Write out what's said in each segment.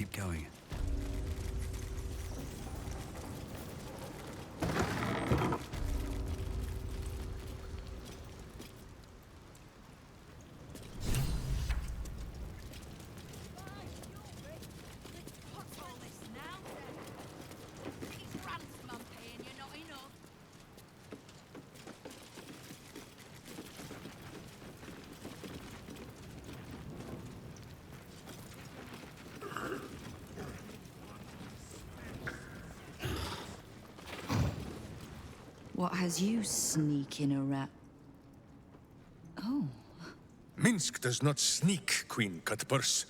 keep going. What has you sneaking around? Oh. Minsc does not sneak, Queen Cutpurse.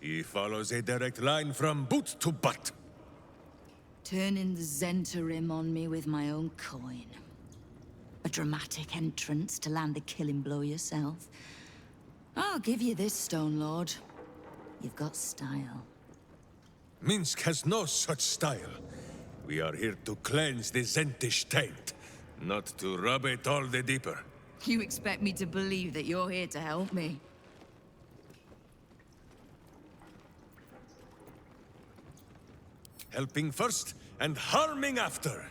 He follows a direct line from boot to butt. Turning the Zentarim on me with my own coin. A dramatic entrance to land the killing blow yourself. I'll give you this, Stone Lord. You've got style. Minsc has no such style. We are here to cleanse the Zentish taint, not to rub it all the deeper. You expect me to believe that you're here to help me? Helping first and harming after.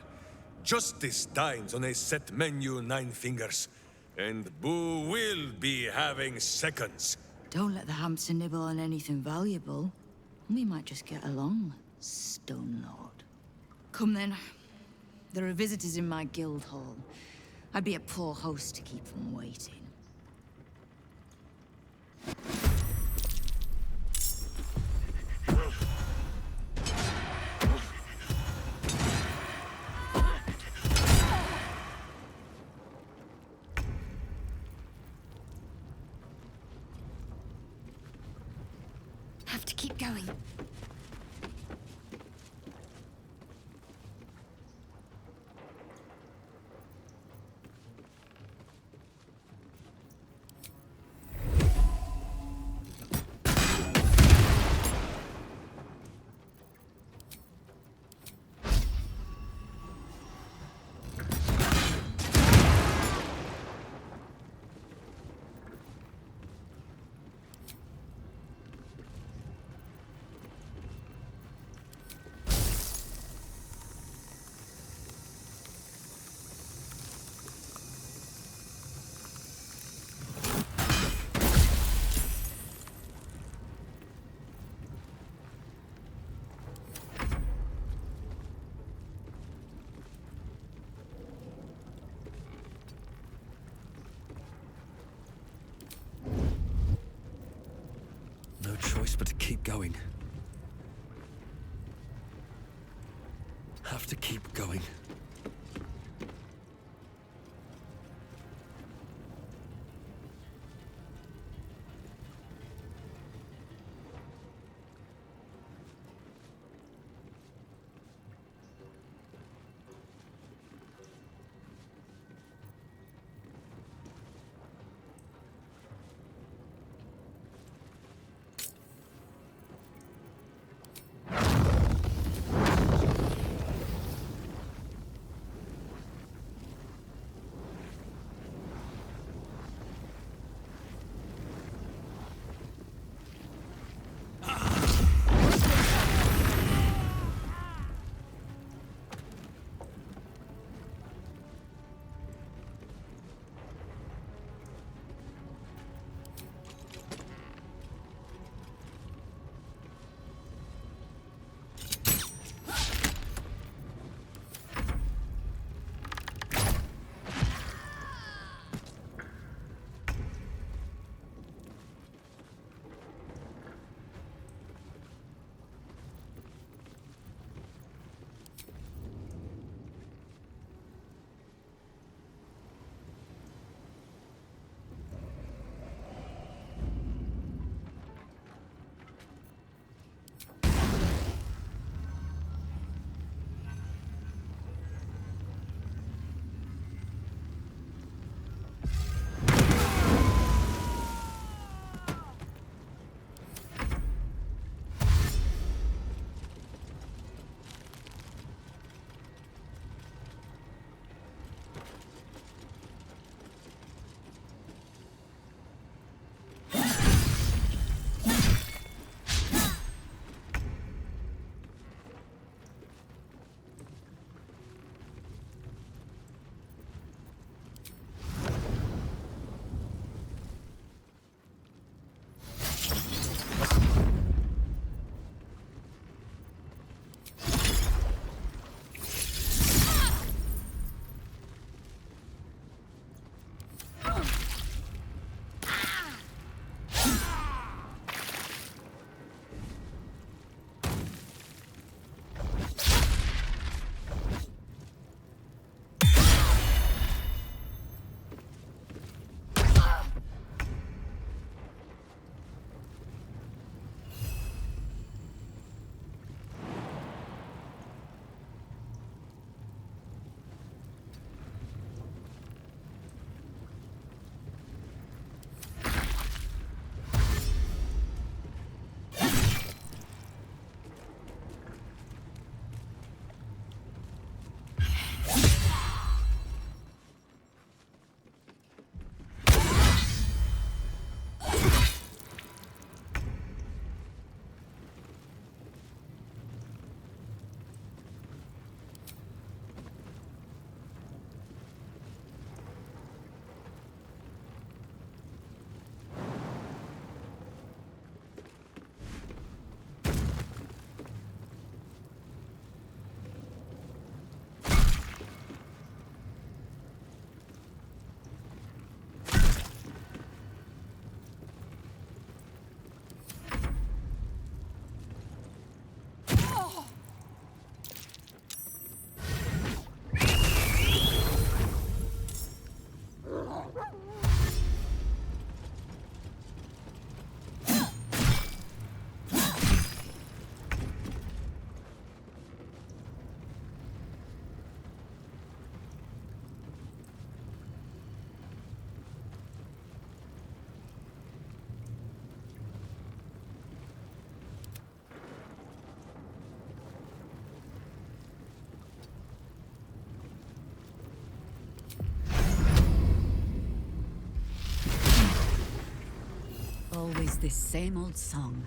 Justice dines on a set menu, Nine Fingers. And Boo will be having seconds. Don't let the hamster nibble on anything valuable. We might just get along, Stone Lord. Come then. There are visitors in my guild hall. I'd be a poor host to keep them waiting. Have to keep going. No choice but to keep going. Have to keep going. this same old song.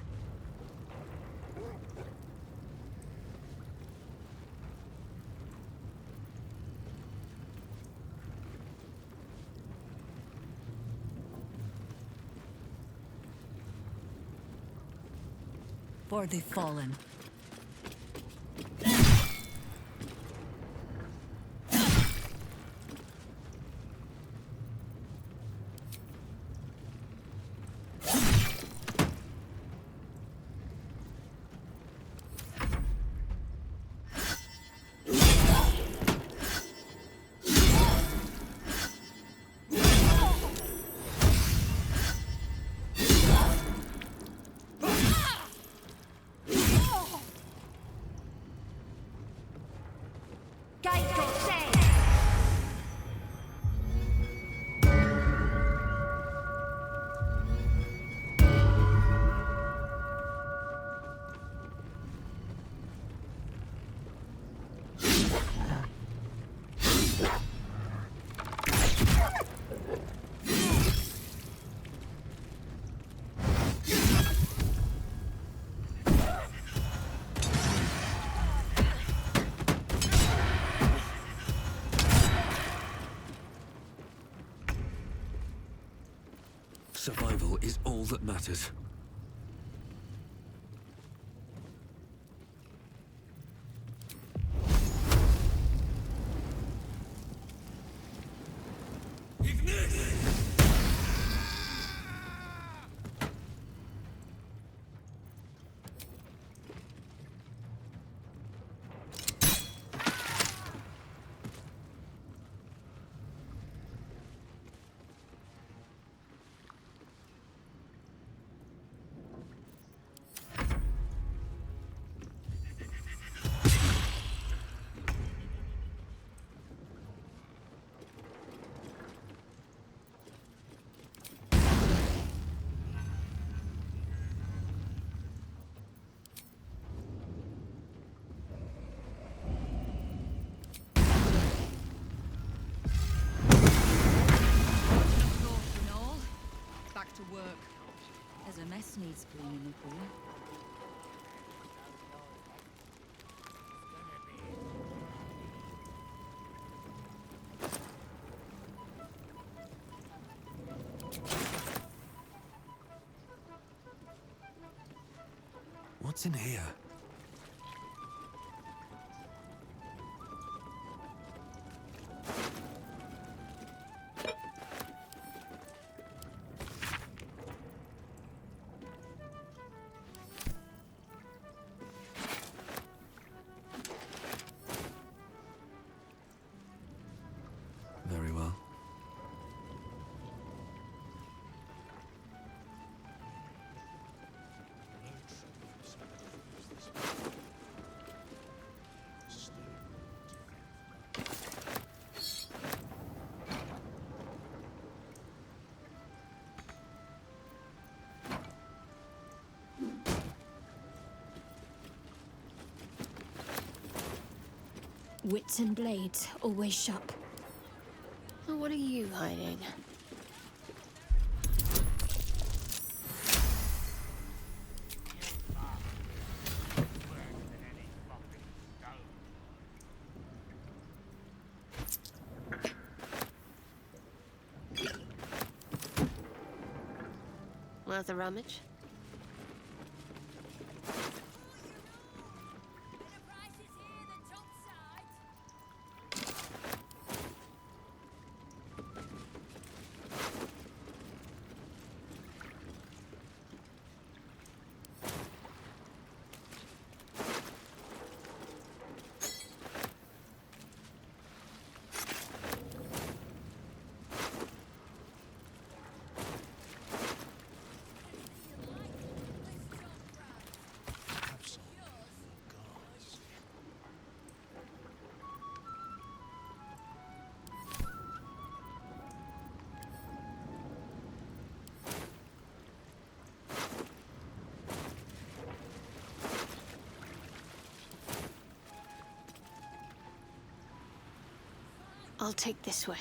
For the fallen. Survival is all that matters. To work. There's a mess needs cleaning up here. What's in here? Very well. Wits and blades, always sharp. What are you hiding? Worth a rummage? I'll take this way.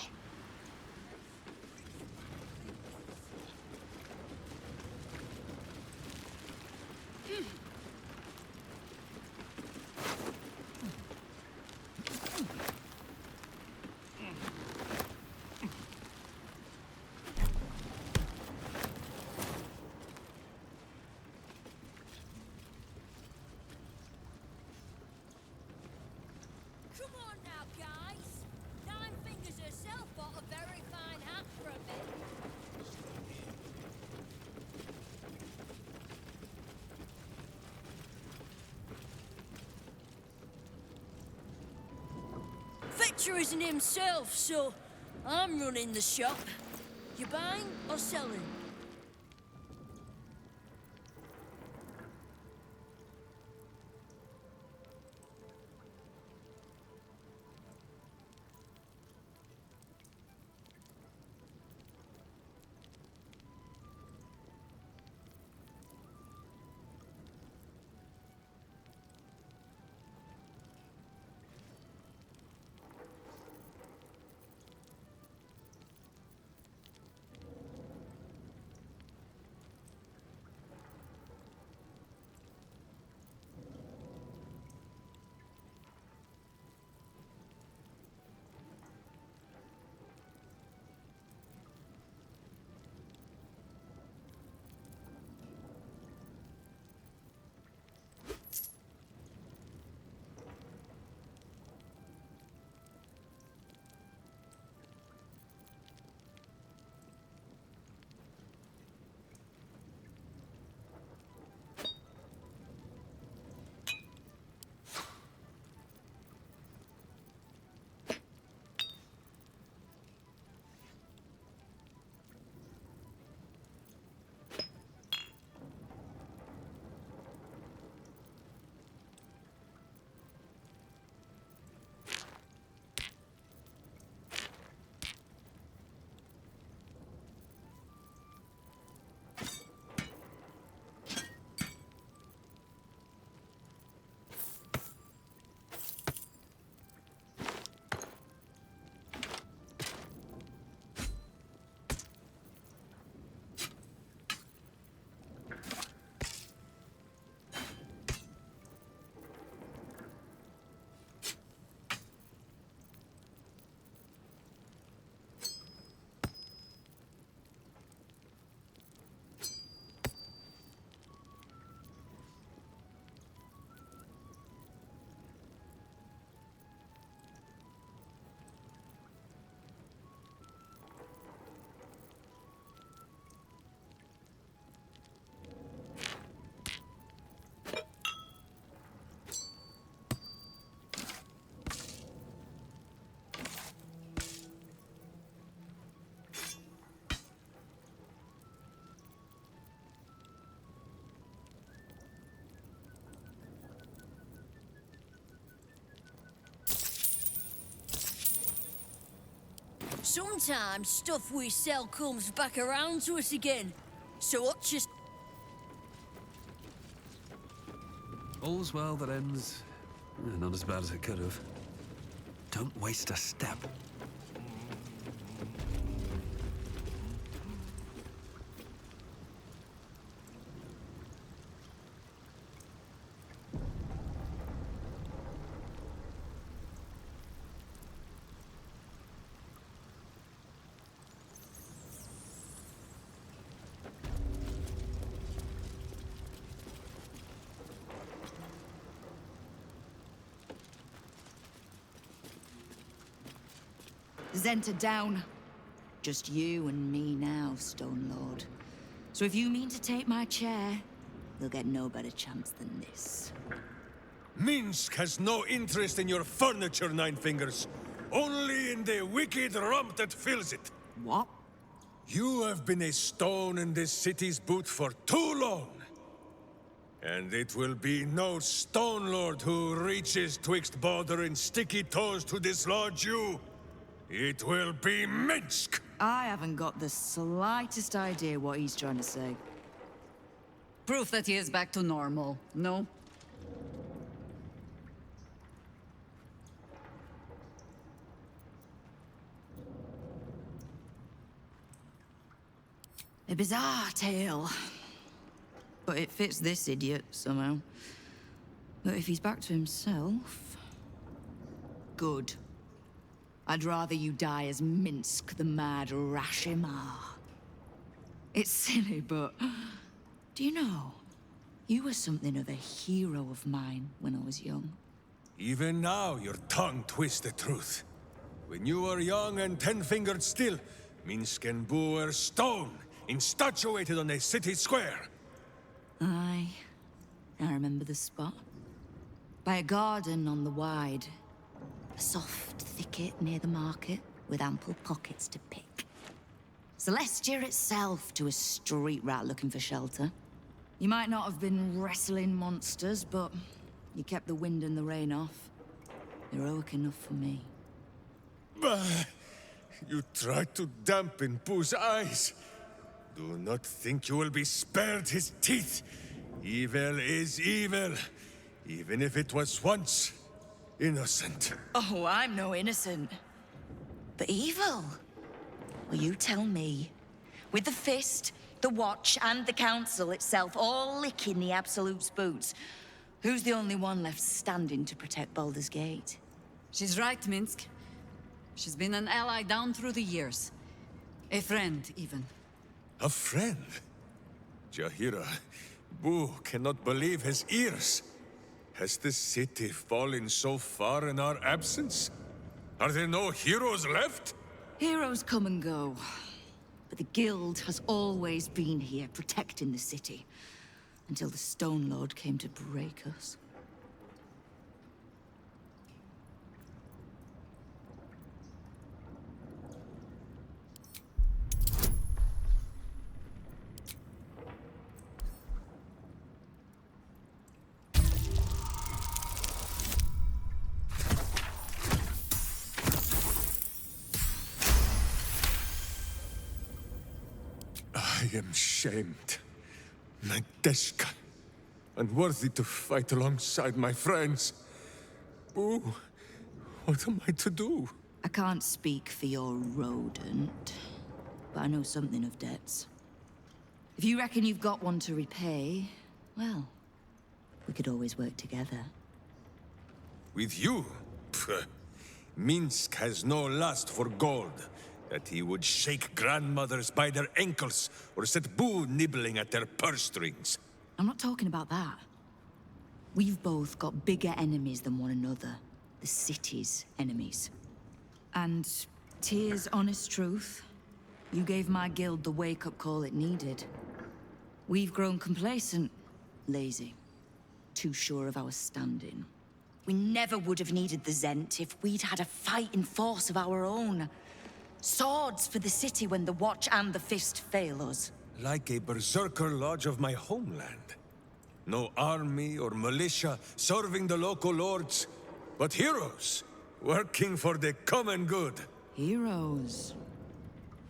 butcher isn't himself, so I'm running the shop. You buying or selling? Sometimes stuff we sell comes back around to us again. So what just... All's well that ends... not as bad as it could have. Don't waste a step. Zenta down. Just you and me now, Stone Lord. So if you mean to take my chair, you'll get no better chance than this. Minsc has no interest in your furniture, Nine Fingers. Only in the wicked rump that fills it. What? You have been a stone in this city's boot for too long. And it will be no Stone Lord who reaches twixt Baldur and sticky toes to dislodge you. It will be Minsc! I haven't got the slightest idea what he's trying to say. Proof that he is back to normal, no? A bizarre tale. But it fits this idiot, somehow. But if he's back to himself... Good. I'd rather you die as Minsc, the mad Rashimar. It's silly, but... Do you know? You were something of a hero of mine when I was young. Even now, your tongue twists the truth. When you were young and ten-fingered still, Minsc and Boo were stone, instatuated on a city square. Aye. I remember the spot. By a garden on the Wide. A soft thicket near the market, with ample pockets to pick. Celestia itself to a street rat looking for shelter. You might not have been wrestling monsters, but you kept the wind and the rain off. Heroic enough for me. Bah! You tried to dampen Boo's eyes. Do not think you will be spared his teeth. Evil is evil, even if it was once innocent. Oh, I'm no innocent. But evil? Well, you tell me. With the Fist, the Watch, and the Council itself all licking the Absolute's boots, who's the only one left standing to protect Baldur's Gate? She's right, Minsc. She's been an ally down through the years. A friend, even. A friend? Jaheira, Boo cannot believe his ears. Has the city fallen so far in our absence? Are there no heroes left? Heroes come and go. But the Guild has always been here, protecting the city. Until the Stone Lord came to break us. I am shamed. Nadeshka. Unworthy to fight alongside my friends. Boo, what am I to do? I can't speak for your rodent, but I know something of debts. If you reckon you've got one to repay, well, we could always work together. With you? Pfft. Minsc has no lust for gold. That he would shake grandmothers by their ankles, or set Boo nibbling at their purse strings. I'm not talking about that. We've both got bigger enemies than one another. The city's enemies. And, Tyr's honest truth, you gave my guild the wake-up call it needed. We've grown complacent, lazy, too sure of our standing. We never would have needed the Zent if we'd had a fighting force of our own. Swords for the city when the Watch and the Fist fail us. Like a berserker lodge of my homeland. No army or militia serving the local lords, but heroes working for the common good. Heroes.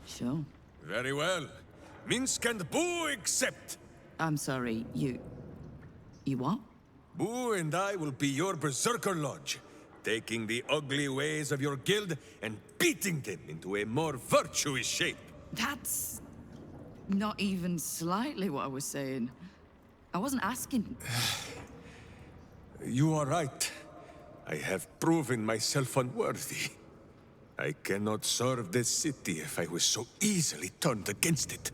Sure. Very well. Minsc and Boo accept. I'm sorry, you what? Boo and I will be your berserker lodge, taking the ugly ways of your guild and beating them into a more virtuous shape. That's not even slightly what I was saying. I wasn't asking. You are right. I have proven myself unworthy. I cannot serve this city if I was so easily turned against it.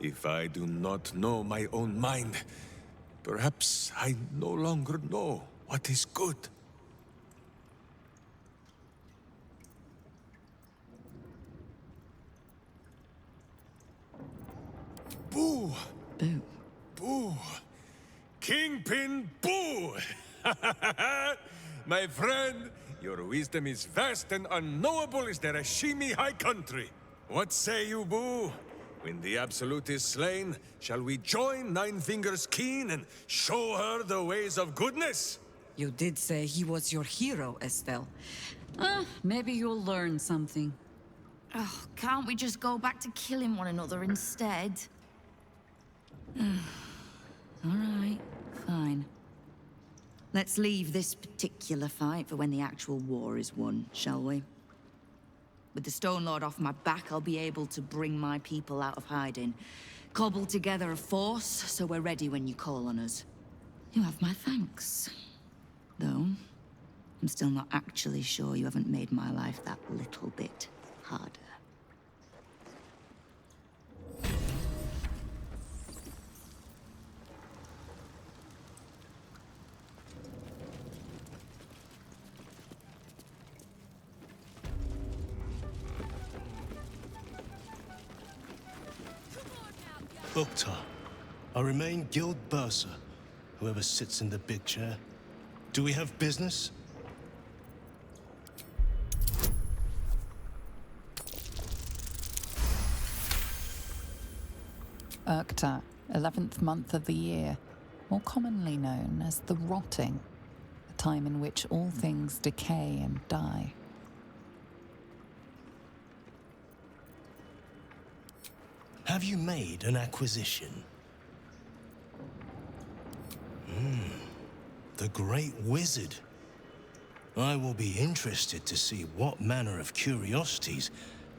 If I do not know my own mind, perhaps I no longer know what is good. Boo! Boo. Boo! Kingpin Boo! My friend, your wisdom is vast and unknowable as the Rashimi High Country. What say you, Boo? When the Absolute is slain, shall we join Nine Fingers Keen and show her the ways of goodness? You did say he was your hero, Estelle. Maybe you'll learn something. Oh, can't we just go back to killing one another instead? All right, fine. Let's leave this particular fight for when the actual war is won, shall we? With the Stone Lord off my back, I'll be able to bring my people out of hiding. Cobble together a force, so we're ready when you call on us. You have my thanks. Though, I'm still not actually sure you haven't made my life that little bit harder. Uktar, I remain Guild Bursar, whoever sits in the big chair. Do we have business? Urkta, 11th month of the year, more commonly known as the Rotting, a time in which all things decay and die. Have you made an acquisition? The Great Wizard. I will be interested to see what manner of curiosities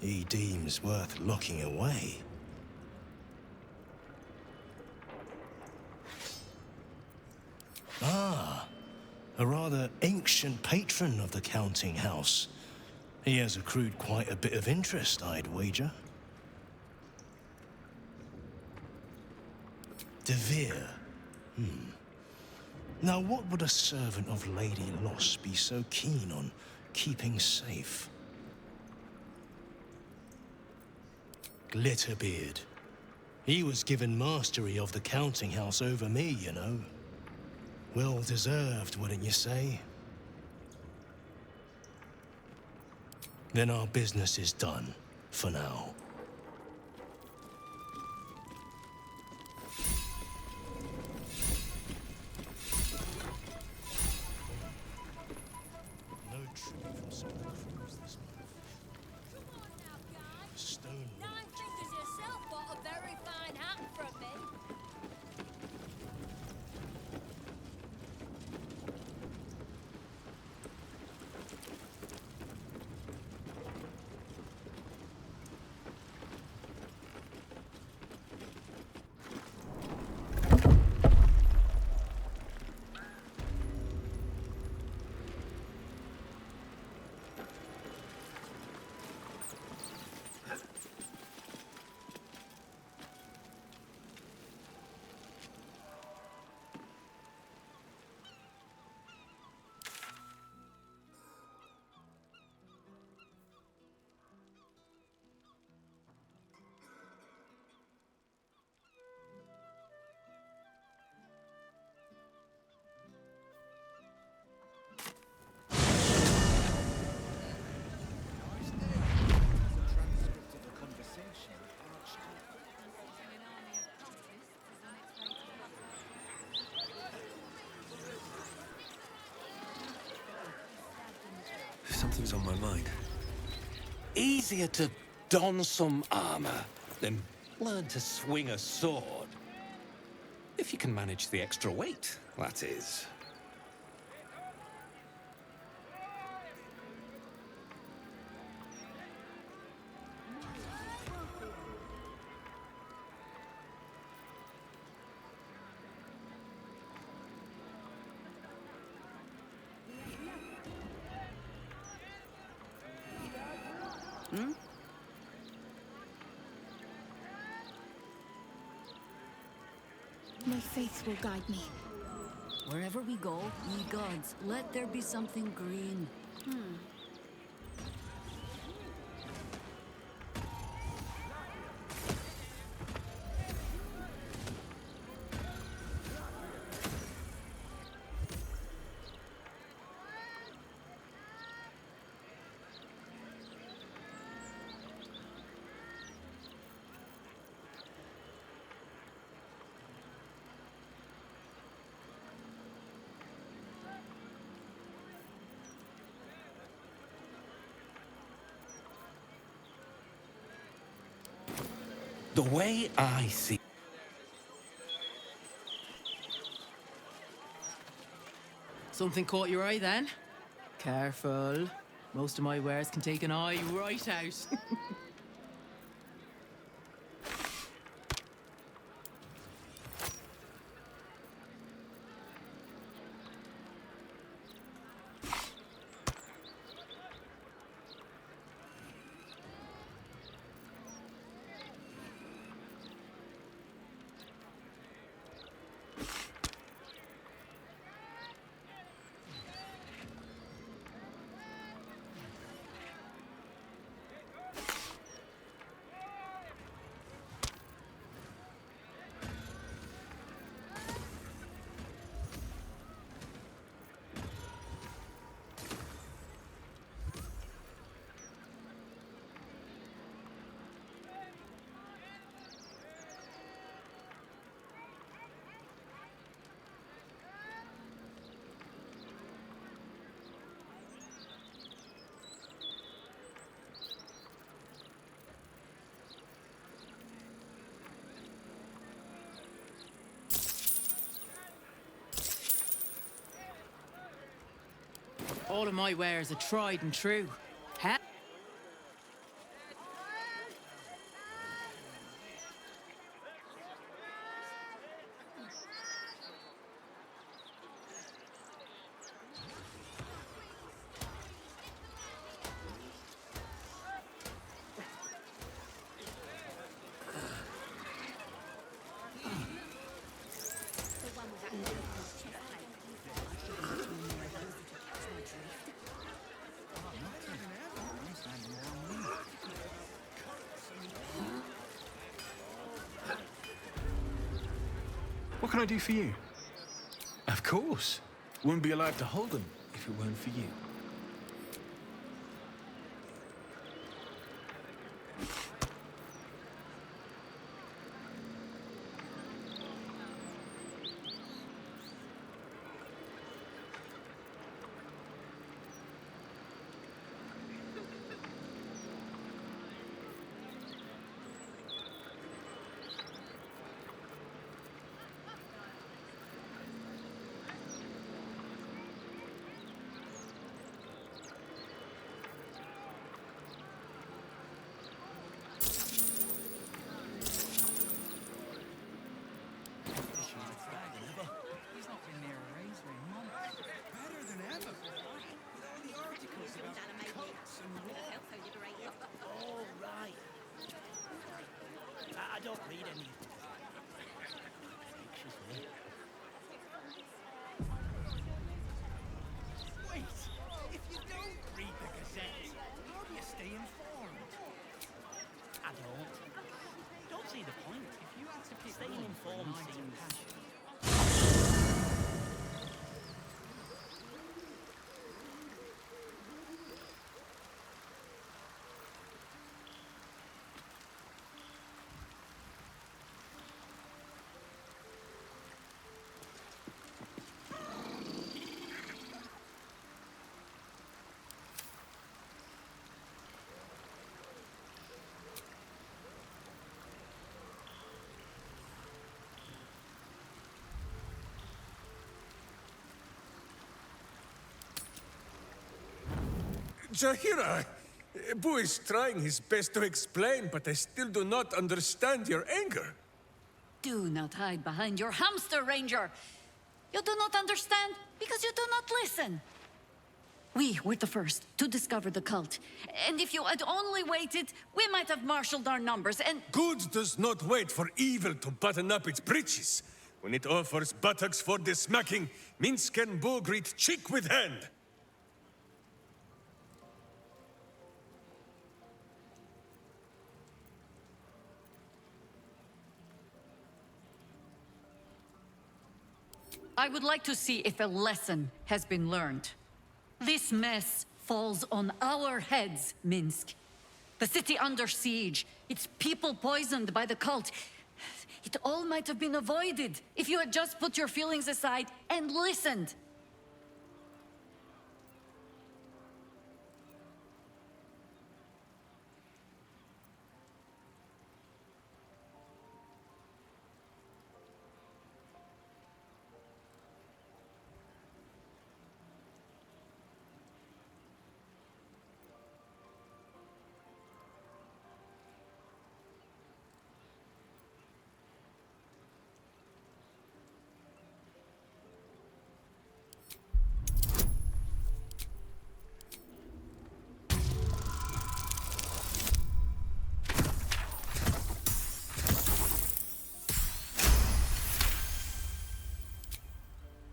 he deems worth locking away. Ah, a rather ancient patron of the counting house. He has accrued quite a bit of interest, I'd wager. De Vere. Now, what would a servant of Lady Loss be so keen on keeping safe? Glitterbeard. He was given mastery of the counting house over me, you know. Well deserved, wouldn't you say? Then our business is done, for now. No tribute from some of the crews this month. Come on now, guys. Stone. 9 fingers yourself bought a very fine hat from me. Something's on my mind. Easier to don some armor than learn to swing a sword. If you can manage the extra weight, that is. My faith will guide me. Wherever we go, ye gods, let there be something green. The way I see... Something caught your eye then? Careful. Most of my wares can take an eye right out. All of my wares are tried and true. Hell. What can I do for you? Of course. Wouldn't be alive to hold them if it weren't for you. I don't read any. Wait, if you don't read the Gazette, how do you stay informed? I don't. Don't see the point. If you had to pick staying informed seems passion. Jaheira, Boo is trying his best to explain, but I still do not understand your anger. Do not hide behind your hamster, Ranger. You do not understand because you do not listen. We were the first to discover the cult. And if you had only waited, we might have marshaled our numbers and... Good does not wait for evil to button up its breeches. When it offers buttocks for the smacking, Minsc and Boo greet cheek with hand. I would like to see if a lesson has been learned. This mess falls on our heads, Minsc. The city under siege, its people poisoned by the cult. It all might have been avoided if you had just put your feelings aside and listened.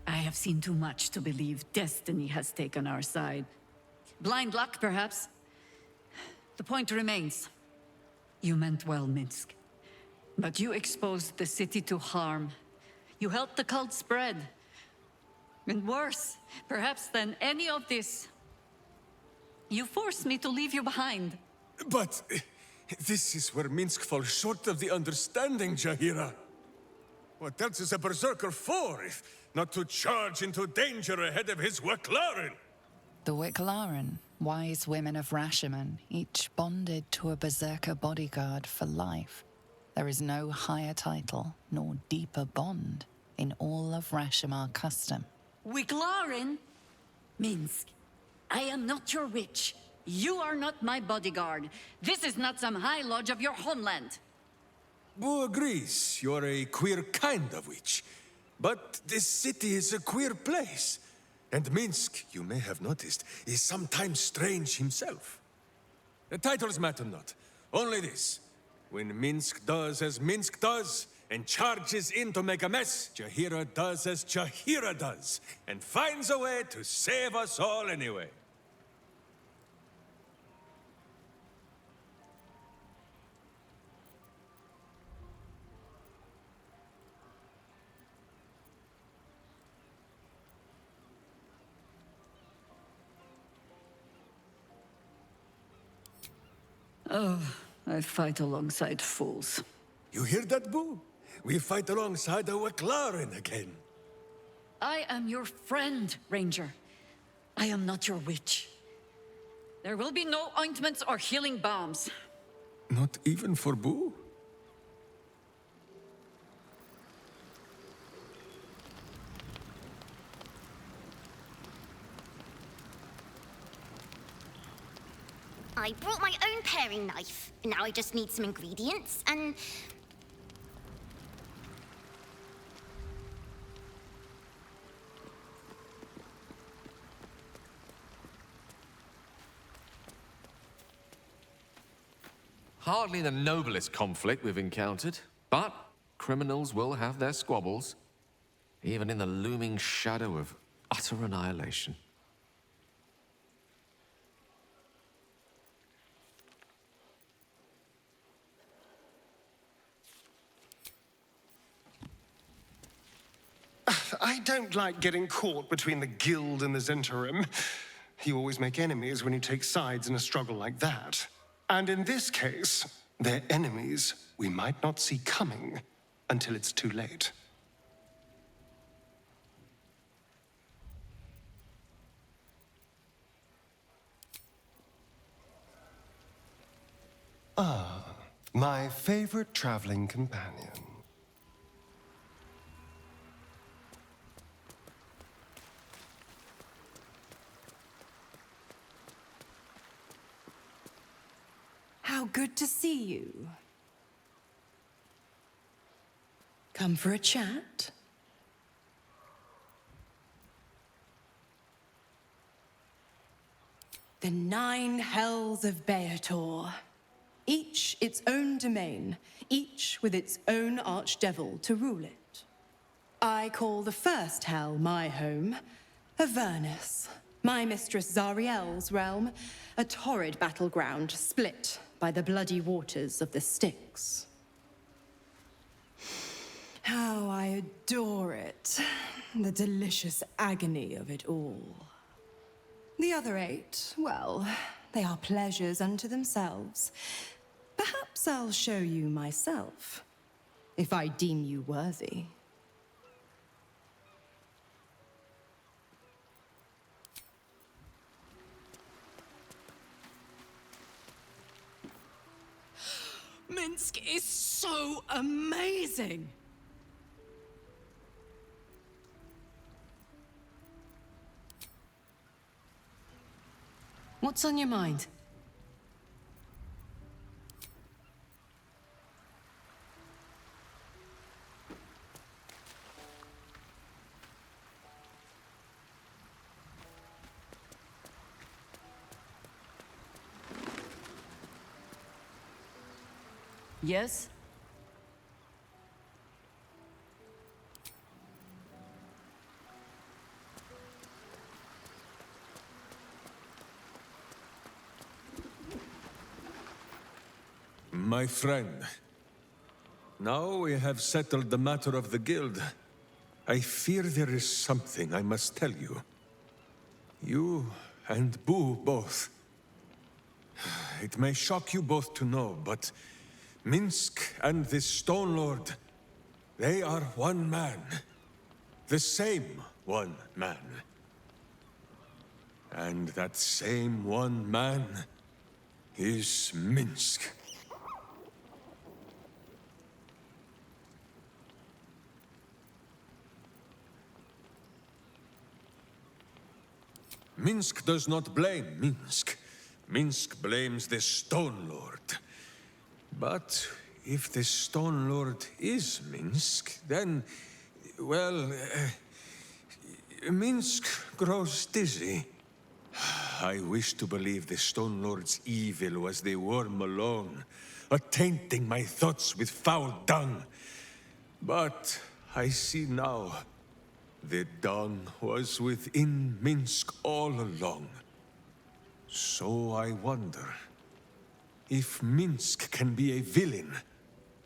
I have seen too much to believe destiny has taken our side. Blind luck, perhaps. The point remains. You meant well, Minsc. But you exposed the city to harm. You helped the cult spread. And worse, perhaps than any of this, you forced me to leave you behind. But this is where Minsc falls short of the understanding, Jaheira. What else is a berserker for, if not to charge into danger ahead of his Waclaren? The Wicklaren, wise women of Rashomon, each bonded to a berserker bodyguard for life. There is no higher title, nor deeper bond in all of Rashomon custom. Wiclaren? Minsc, I am not your witch. You are not my bodyguard. This is not some high lodge of your homeland. Boo agrees you're a queer kind of witch. But this city is a queer place. And Minsc, you may have noticed, is sometimes strange himself. The titles matter not. Only this. When Minsc does as Minsc does, and charges in to make a mess, Jaheira does as Jaheira does, and finds a way to save us all anyway. Oh, I fight alongside fools. You hear that, Boo? We fight alongside a Waclaren again. I am your friend, Ranger. I am not your witch. There will be no ointments or healing balms. Not even for Boo? I brought my own paring knife. Now I just need some ingredients and... Hardly the noblest conflict we've encountered, but criminals will have their squabbles, even in the looming shadow of utter annihilation. I don't like getting caught between the Guild and the Zentarim. You always make enemies when you take sides in a struggle like that. And in this case, they're enemies we might not see coming until it's too late. Ah, my favorite traveling companion. How good to see you. Come for a chat? The 9 hells of Beator. Each its own domain, each with its own archdevil to rule it. I call the first hell my home, Avernus, my mistress Zariel's realm, a torrid battleground split by the bloody waters of the Styx. How I adore it, the delicious agony of it all. The other 8, well, they are pleasures unto themselves. Perhaps I'll show you myself, if I deem you worthy. Minsc is so amazing! What's on your mind? Yes? My friend, now we have settled the matter of the guild. I fear there is something I must tell you. You and Boo both. It may shock you both to know, but Minsc and this Stone Lord, they are one man. The same one man. And that same one man is Minsc. Minsc does not blame Minsc. Minsc blames the Stone Lord. But if the Stone Lord is Minsc, then, well, Minsc grows dizzy. I wish to believe the Stone Lord's evil was the worm alone, tainting my thoughts with foul dung. But I see now, the dung was within Minsc all along. So I wonder, if Minsc can be a villain,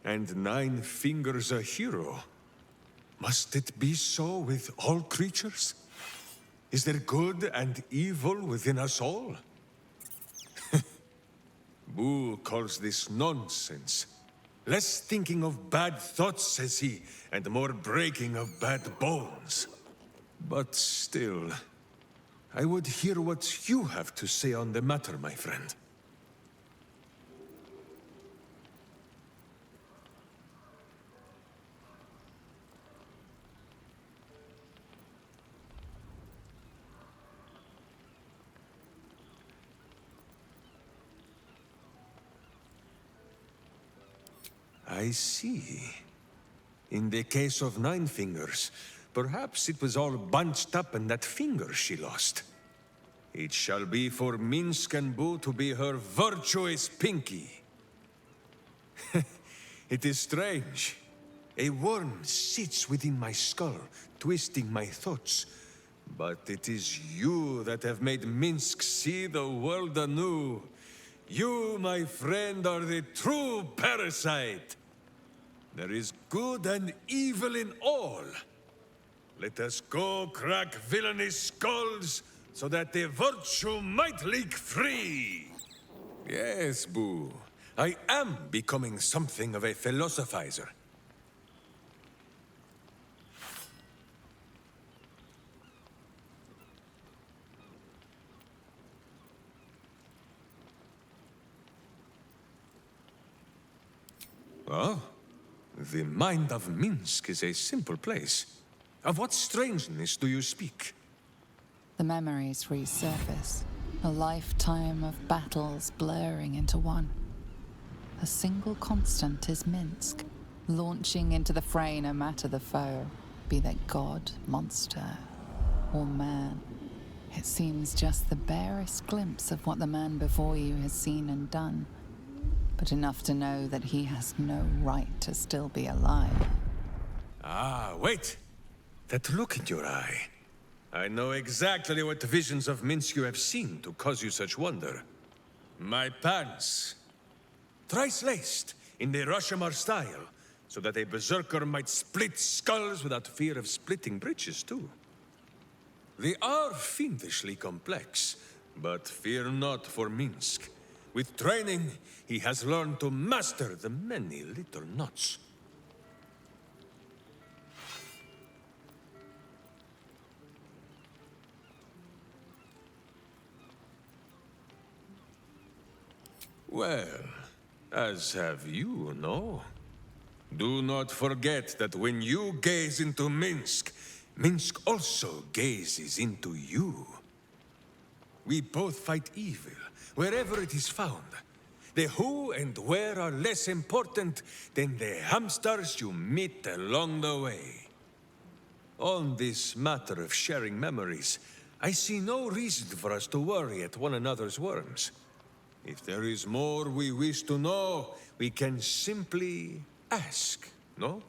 and Nine Fingers a hero, must it be so with all creatures? Is there good and evil within us all? Boo calls this nonsense. Less thinking of bad thoughts, says he, and more breaking of bad bones. But still, I would hear what you have to say on the matter, my friend. I see. In the case of Nine Fingers, perhaps it was all bunched up in that finger she lost. It shall be for Minsc and Boo to be her virtuous pinky. It is strange. A worm sits within my skull, twisting my thoughts. But it is you that have made Minsc see the world anew. You, my friend, are the true parasite. There is good and evil in all. Let us go crack villainous skulls, so that the virtue might leak free. Yes, Boo. I am becoming something of a philosophizer. Oh? The mind of Minsc is a simple place. Of what strangeness do you speak? The memories resurface, a lifetime of battles blurring into one. A single constant is Minsc, launching into the fray no matter the foe, be they god, monster, or man. It seems just the barest glimpse of what the man before you has seen and done, but enough to know that he has no right to still be alive. Ah, wait! That look in your eye. I know exactly what visions of Minsc you have seen to cause you such wonder. My pants. Thrice laced, in the Rashomar style, so that a berserker might split skulls without fear of splitting breeches, too. They are fiendishly complex, but fear not for Minsc. With training, he has learned to master the many little knots. Well, as have you, no? Do not forget that when you gaze into Minsc, Minsc also gazes into you. We both fight evil, wherever it is found. The who and where are less important than the hamsters you meet along the way. On this matter of sharing memories, I see no reason for us to worry at one another's worms. If there is more we wish to know, we can simply ask, no?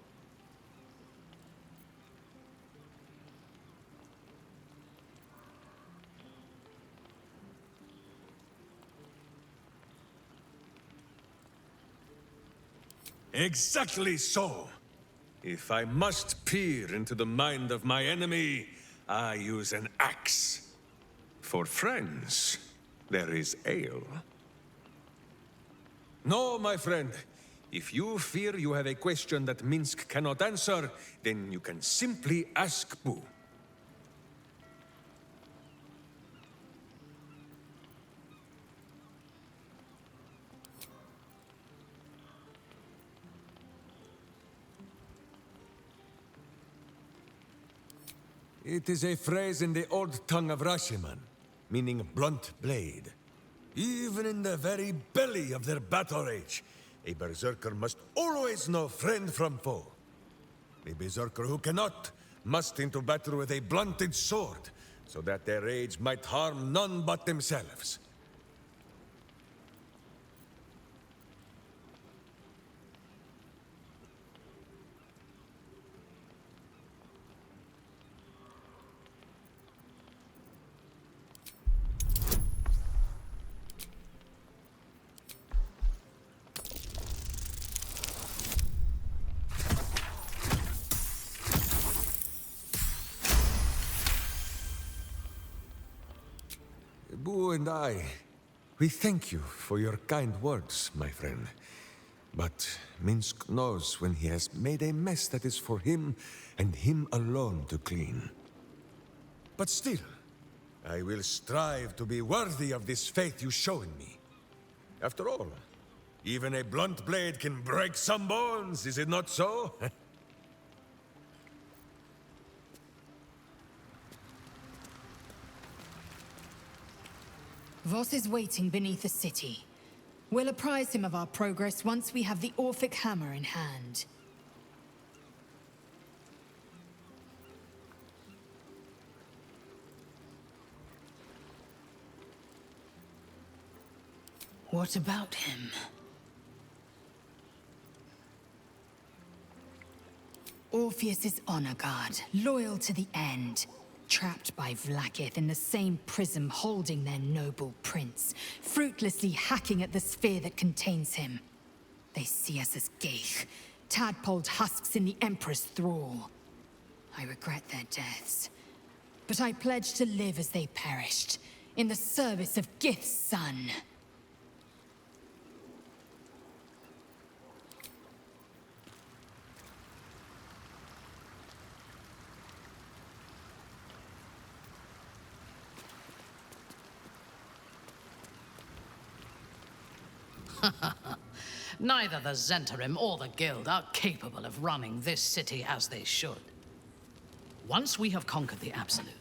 Exactly so. If I must peer into the mind of my enemy, I use an axe. For friends, there is ale. No, my friend. If you fear you have a question that Minsc cannot answer, then you can simply ask Boo. It is a phrase in the old tongue of Rashiman. meaning blunt blade. Even in the very belly of their battle rage, a berserker must always know friend from foe. A berserker who cannot must into battle with a blunted sword, so that their rage might harm none but themselves. Bu and I, we thank you for your kind words, my friend. But Minsc knows when he has made a mess that is for him and him alone to clean. But still, I will strive to be worthy of this faith you show in me. After all, even a blunt blade can break some bones, is it not so? Voss is waiting beneath the city. We'll apprise him of our progress once we have the Orphic hammer in hand. What about him? Orpheus's honor guard, loyal to the end. Trapped by Vlaakith in the same prism holding their noble prince, fruitlessly hacking at the sphere that contains him. They see us as Geich, tadpoled husks in the Emperor's thrall. I regret their deaths, but I pledge to live as they perished, in the service of Gith's son. Neither the Zentarim or the Guild are capable of running this city as they should. Once we have conquered the Absolute,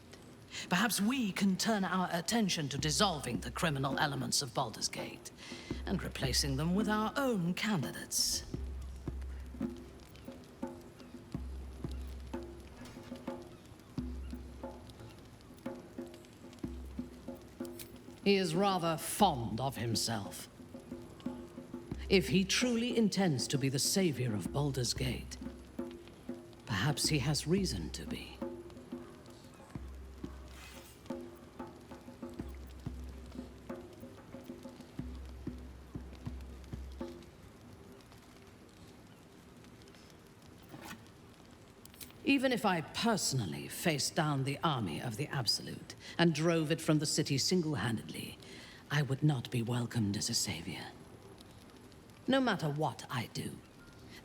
perhaps we can turn our attention to dissolving the criminal elements of Baldur's Gate and replacing them with our own candidates. He is rather fond of himself. If he truly intends to be the savior of Baldur's Gate, perhaps he has reason to be. Even if I personally faced down the army of the Absolute and drove it from the city single-handedly, I would not be welcomed as a savior. No matter what I do,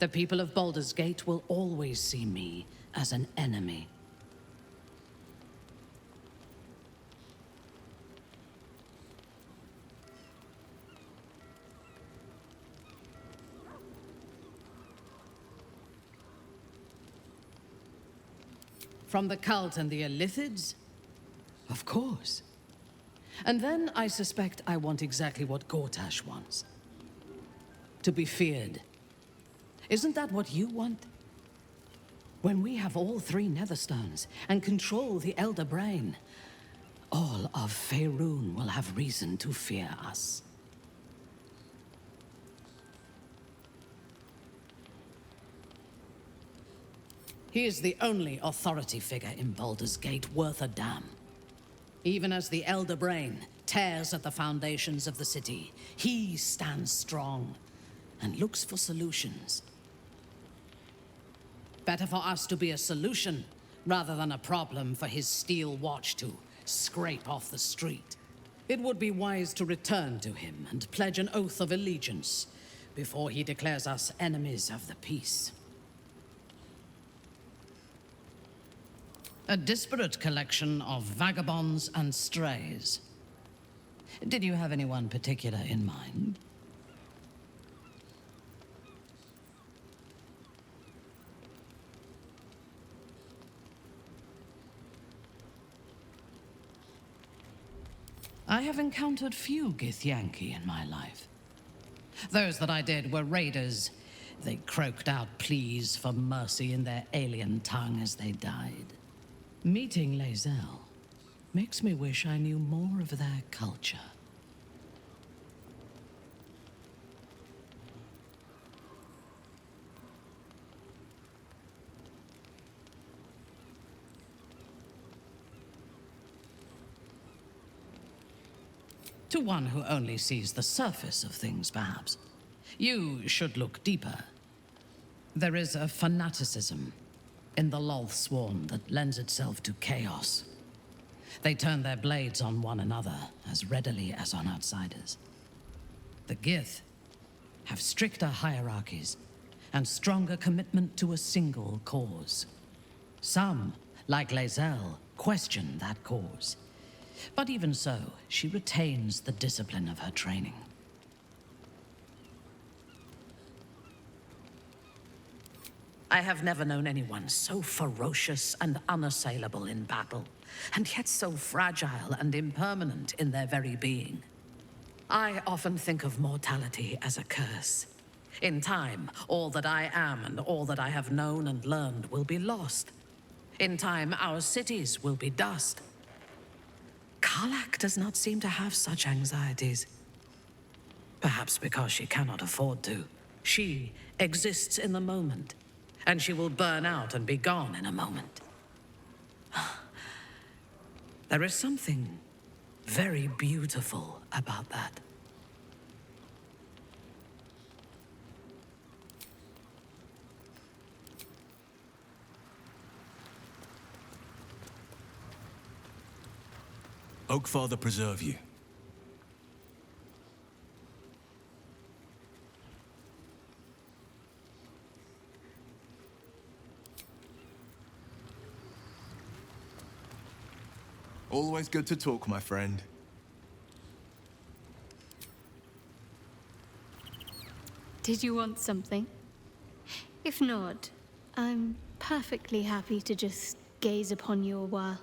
the people of Baldur's Gate will always see me as an enemy. From the cult and the Illithids? Of course. And then I suspect I want exactly what Gortash wants. To be feared. Isn't that what you want? When we have all three Netherstones and control the Elder Brain, all of Faerûn will have reason to fear us. He is the only authority figure in Baldur's Gate worth a damn. Even as the Elder Brain tears at the foundations of the city, he stands strong and looks for solutions. Better for us to be a solution rather than a problem for his steel watch to scrape off the street. It would be wise to return to him and pledge an oath of allegiance before he declares us enemies of the peace. A disparate collection of vagabonds and strays. Did you have anyone particular in mind? I have encountered few Githyanki in my life. Those that I did were raiders. They croaked out pleas for mercy in their alien tongue as they died. Meeting Lae'Zel makes me wish I knew more of their culture. To one who only sees the surface of things, perhaps. You should look deeper. There is a fanaticism in the Lothsworn that lends itself to chaos. They turn their blades on one another as readily as on outsiders. The Gith have stricter hierarchies and stronger commitment to a single cause. Some, like Lae'Zel, question that cause. But even so, she retains the discipline of her training. I have never known anyone so ferocious and unassailable in battle, and yet so fragile and impermanent in their very being. I often think of mortality as a curse. In time, all that I am and all that I have known and learned will be lost. In time, our cities will be dust. Karlach does not seem to have such anxieties. Perhaps because she cannot afford to. She exists in the moment, and she will burn out and be gone in a moment. There is something very beautiful about that. Oakfather preserve you. Always good to talk, my friend. Did you want something? If not, I'm perfectly happy to just gaze upon you a while.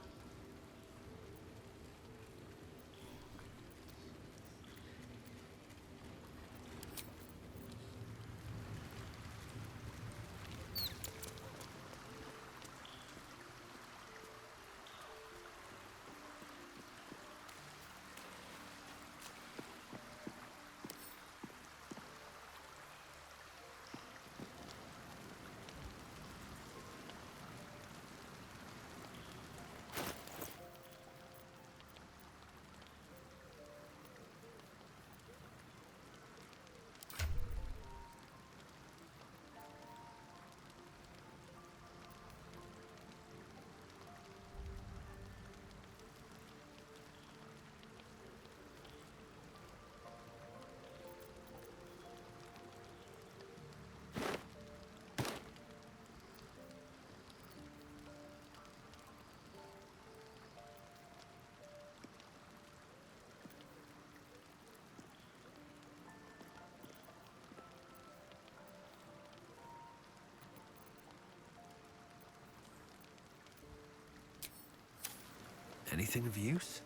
Anything of use?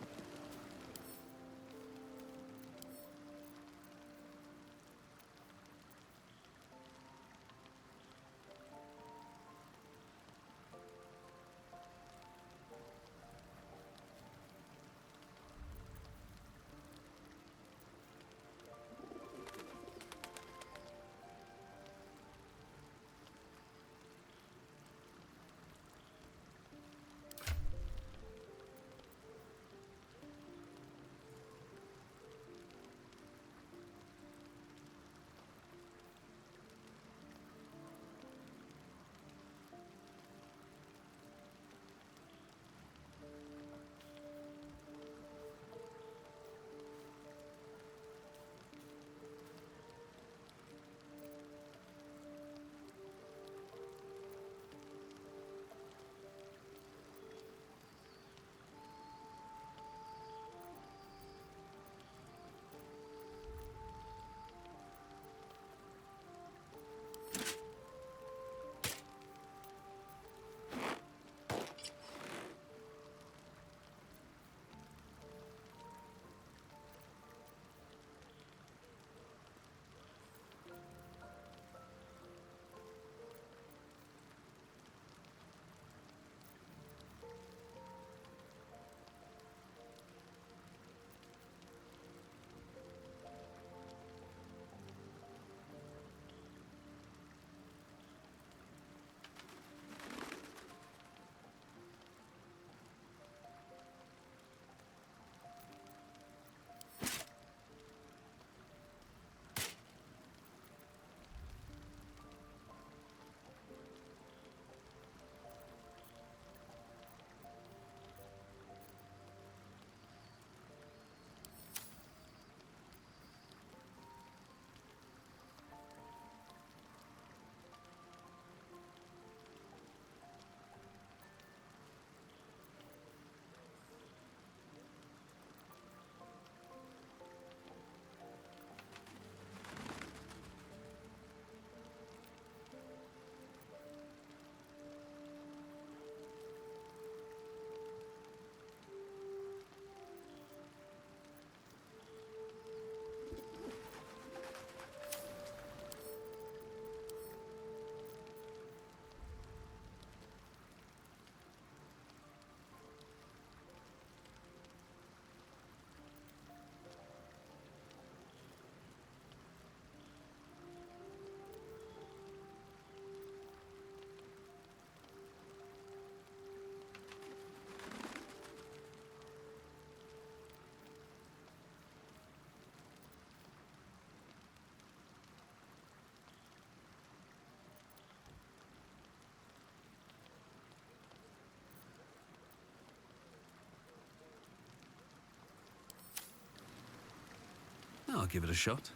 I'll give it a shot.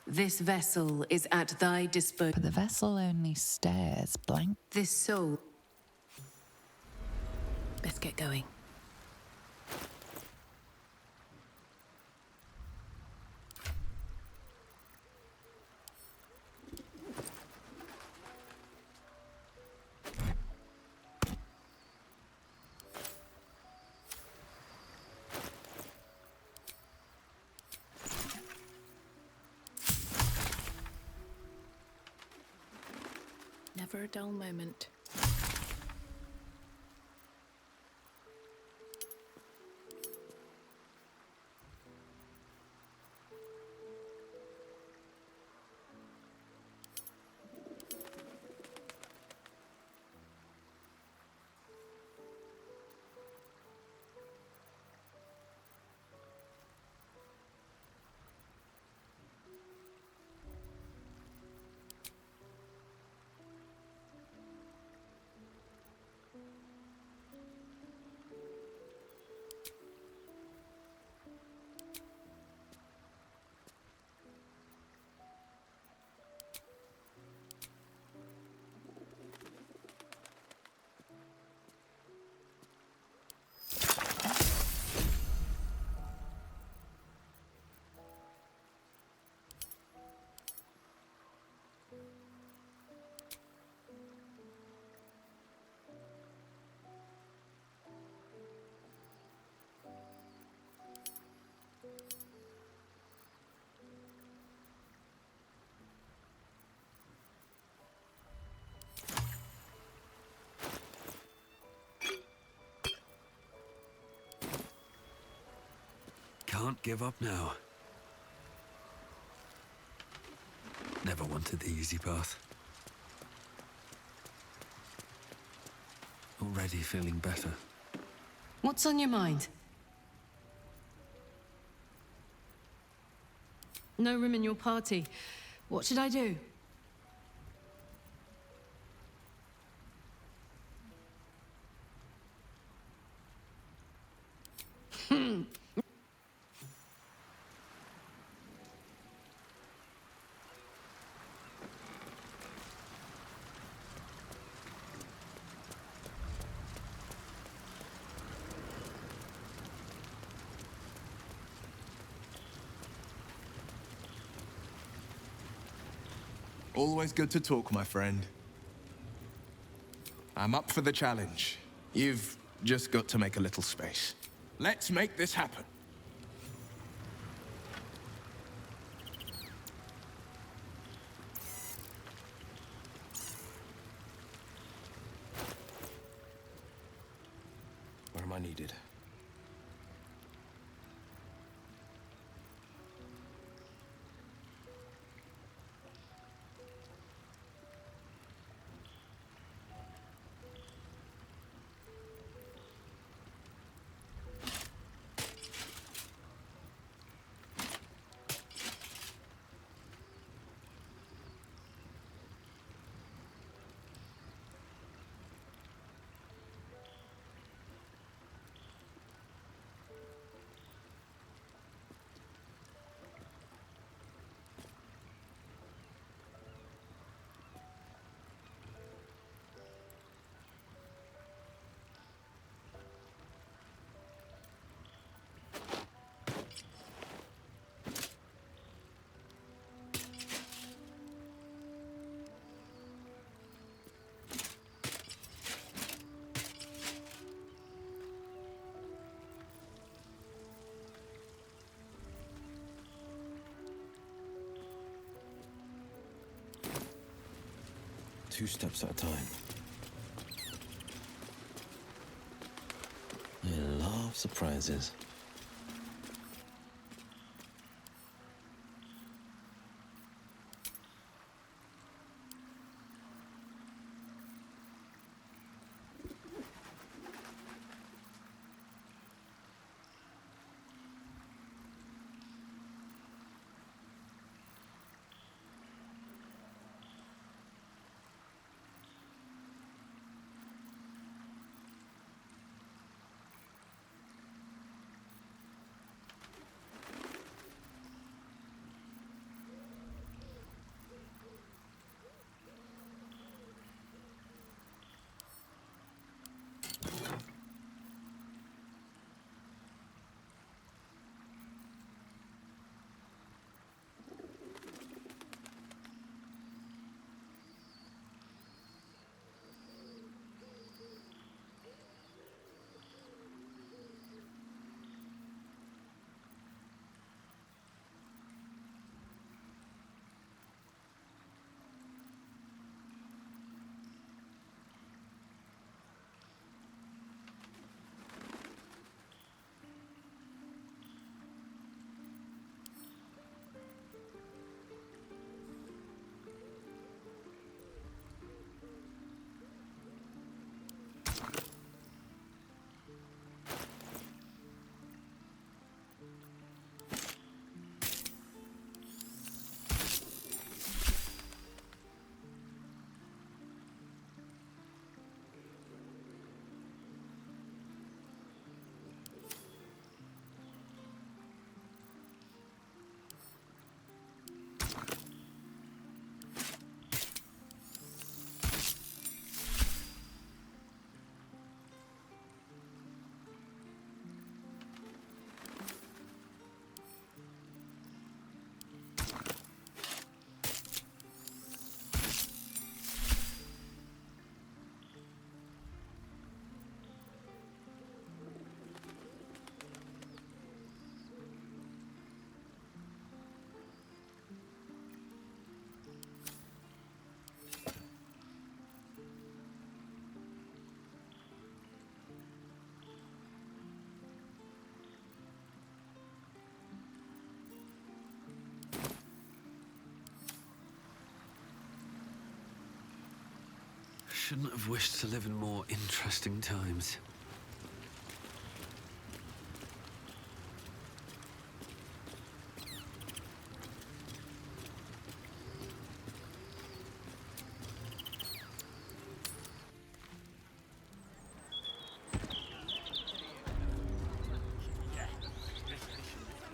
This vessel is at thy disposal. But the vessel only stares blank. This soul. Best get going. Never a dull moment. Can't give up now. Never wanted the easy path. Already feeling better. What's on your mind? No room in your party. What should I do? Always good to talk, my friend. I'm up for the challenge. You've just got to make a little space. Let's make this happen. Where am I needed? 2 steps at a time. I love surprises. Shouldn't have wished to live in more interesting times.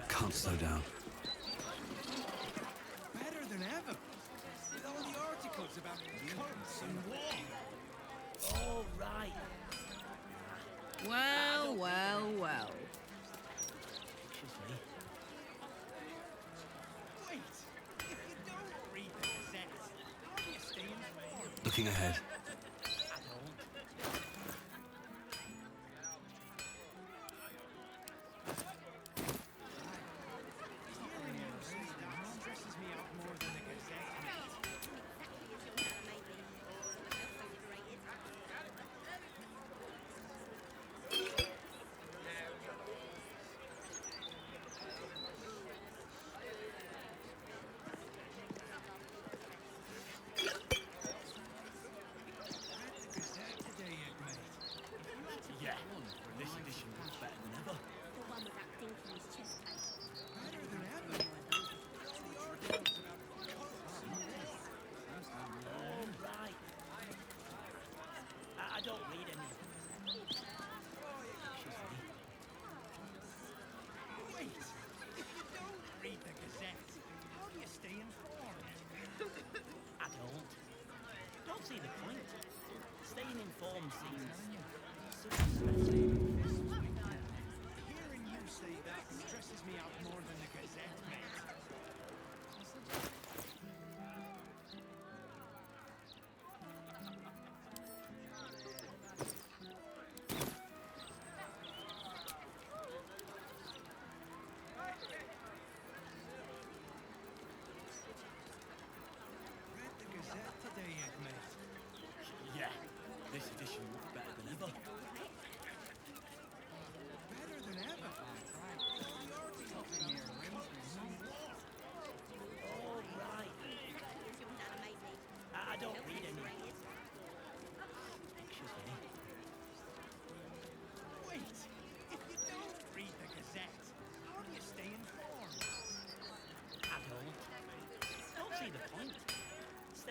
Can't slow down. Better than ever. With all the articles about cults and war. Oh, right. Well, well, well. Wait, if you don't read the Gazette, how do you stay informed? Looking ahead. Hearing you say that stresses me out more than the Gazette, mate. Yeah, this edition was better than ever. The one with that thing from his chest plate. Better than ever. The articles about cults and war. Oh, right. I don't read any of them. Wait, if you don't read the Gazette, how do you stay informed? I don't. Don't see the point. Staying informed seems so stressful. Hearing you say that stresses me out more than the Gazette, mate. Read the Gazette today yet, mate?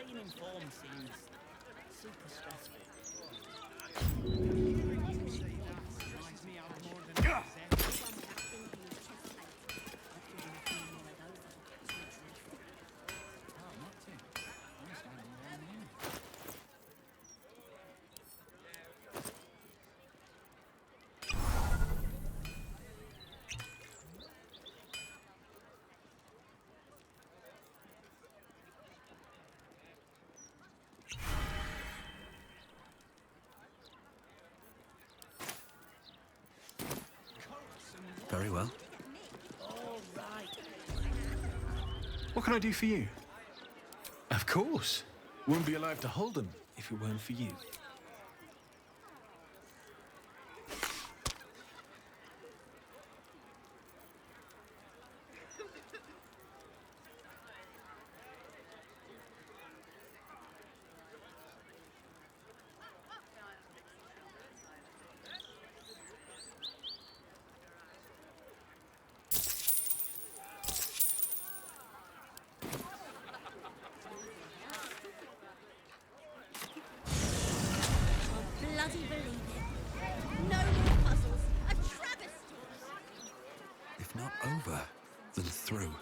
staying informed seems super stressful. Very well. What can I do for you? Of course. Wouldn't be alive to hold them if it weren't for you. Bloody believe it. No more puzzles. A travesty. If not over, then through.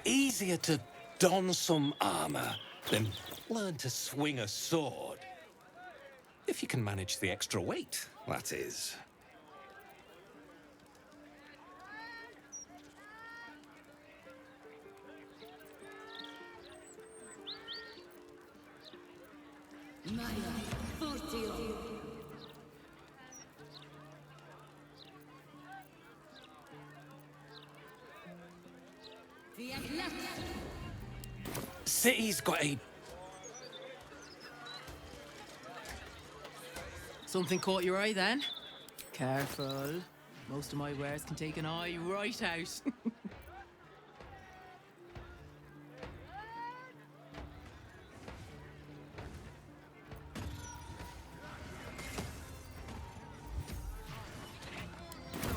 Easier to don some armor than learn to swing a sword. If you can manage the extra weight, that is. City's got a... Something caught your eye then? Careful. Most of my wares can take an eye right out.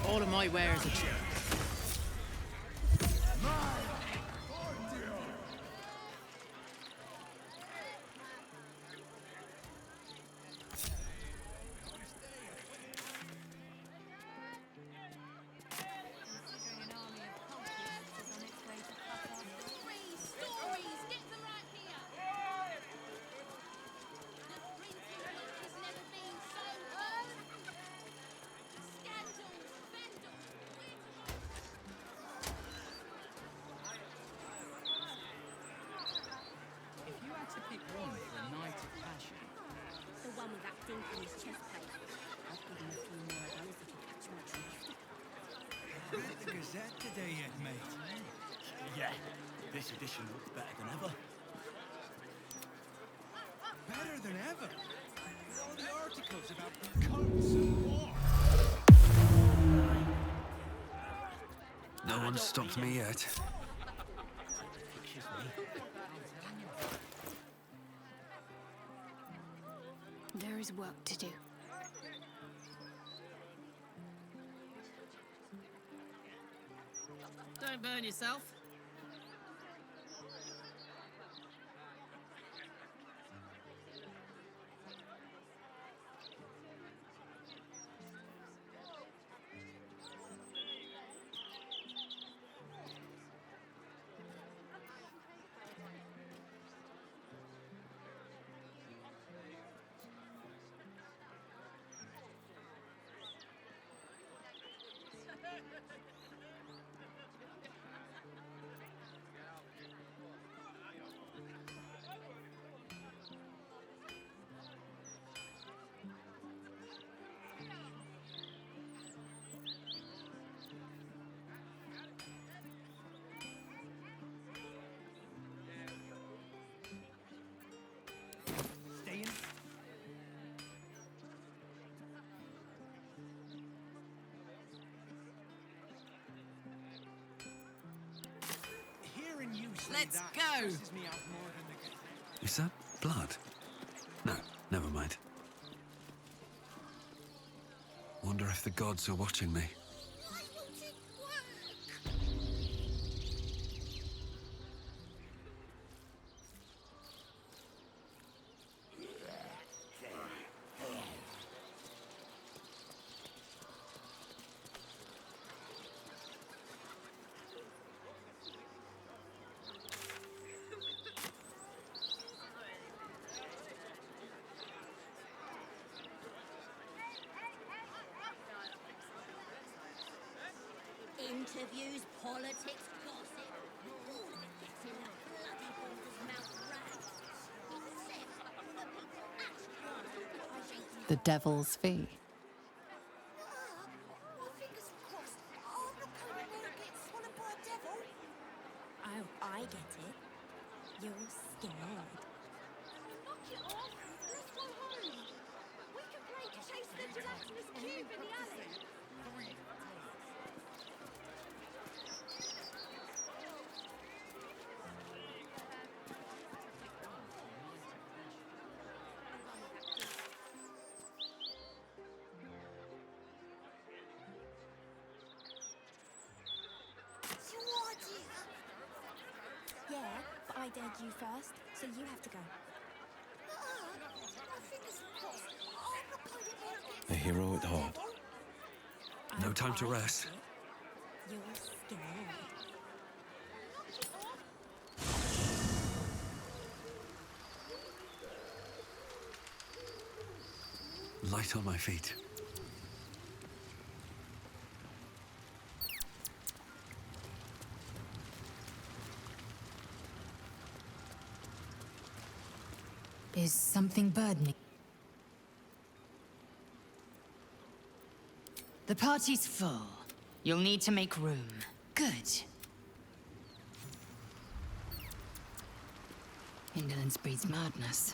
All of my wares are cheap. To pick one for a night of passion. The one with that dink in his chest plate. I'll give him a few more of those if you catch my drift. Read the Gazette today yet, mate? Yeah, this edition looks better than ever. Better than ever? With all the articles about cults and war. No one's stopped me yet. There is work to do. Don't burn yourself. Let's go! Is that blood? No, never mind. What wonder if the gods are watching me. Interviews, politics, gossip. All of it gets in that bloody Baldur's mouth rags. Except the people actually want to appreciate The Devil's Fee. my fingers crossed. I'm not going in there and getting swallowed by a devil. Oh, I get it. You're scared. Knock it off. Let's go home. We can play Chase the Gelatinous Cube in the alley. Yeah, but I dared you first, so you have to go. A hero at heart. No time to rest. You're scared. Light on my feet. Is something burdening? The party's full. You'll need to make room. Good. Indolence breeds madness.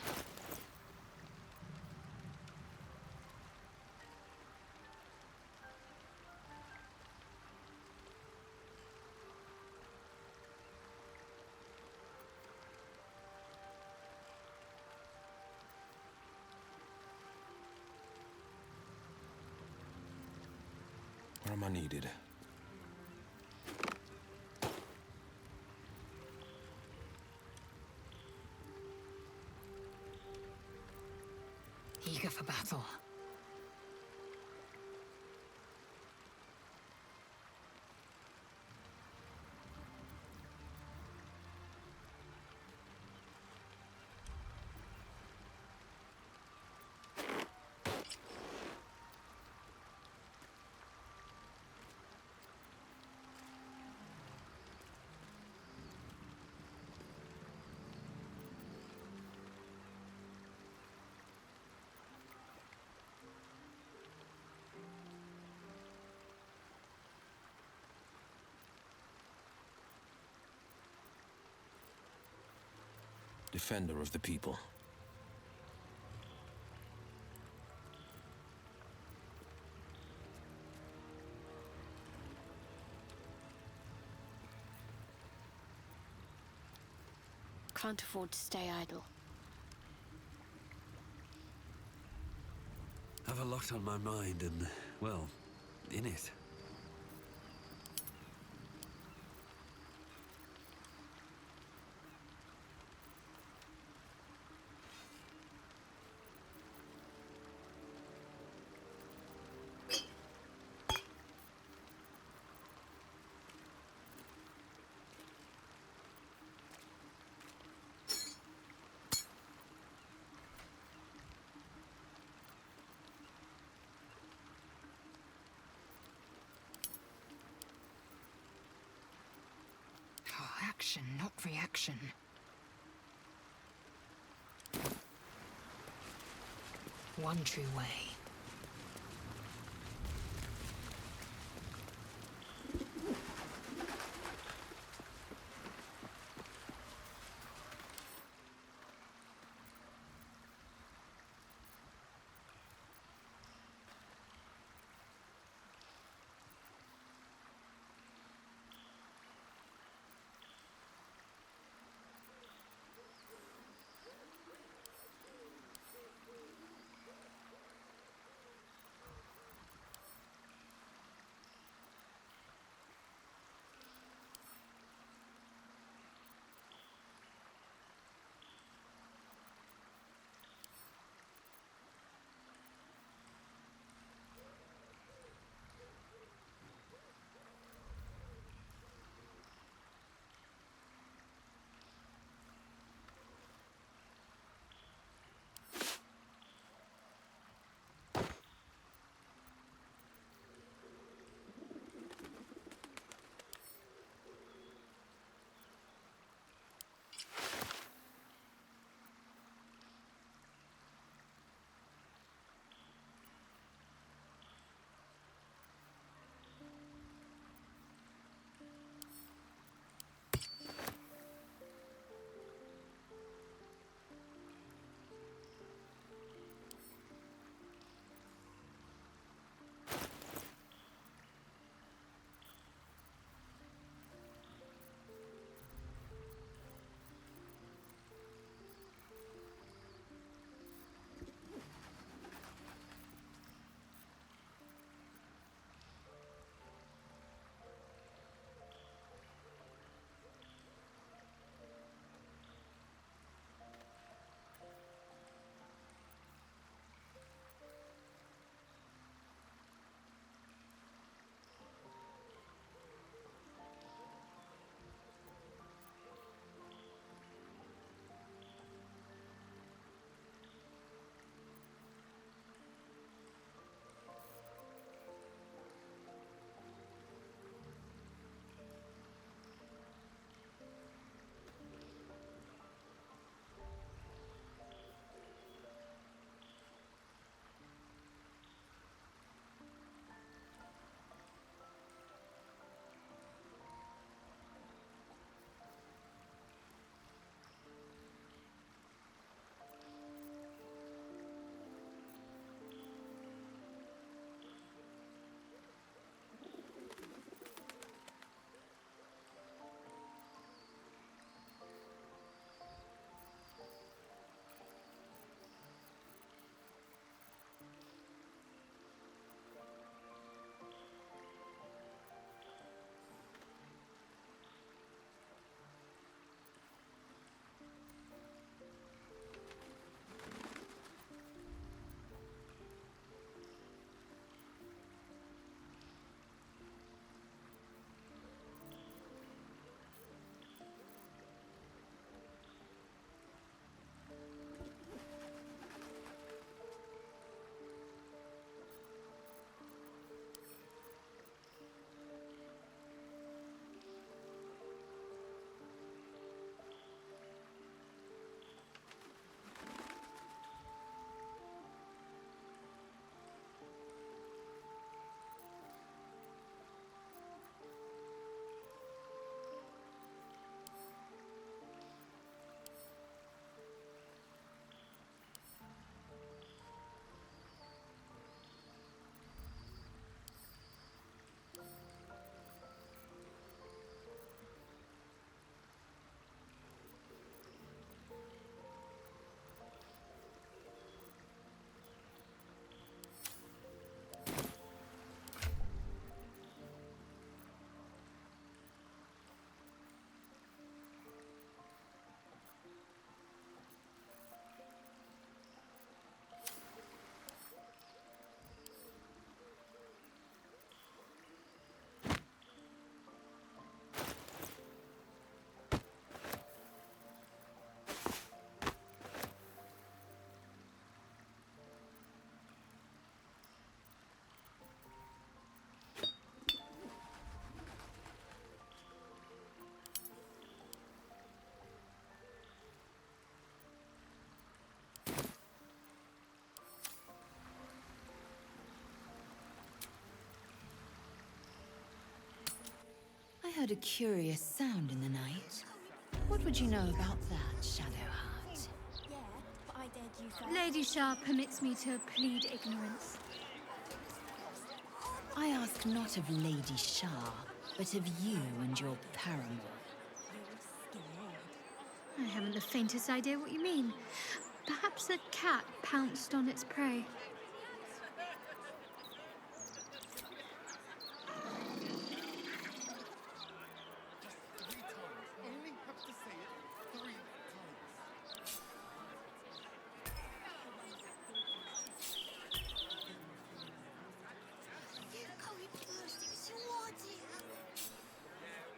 Where am I needed? Eager for battle. Defender of the people. Can't afford to stay idle. Have a lot on my mind and, well, in it. Oh, action, not reaction. One true way. heard a curious sound in the night. What would you know about that, Shadowheart? Yeah, but I dared you first. Lady Shah permits me to plead ignorance. I ask not of Lady Shah, but of you and your paramour. I haven't the faintest idea what you mean. Perhaps a cat pounced on its prey.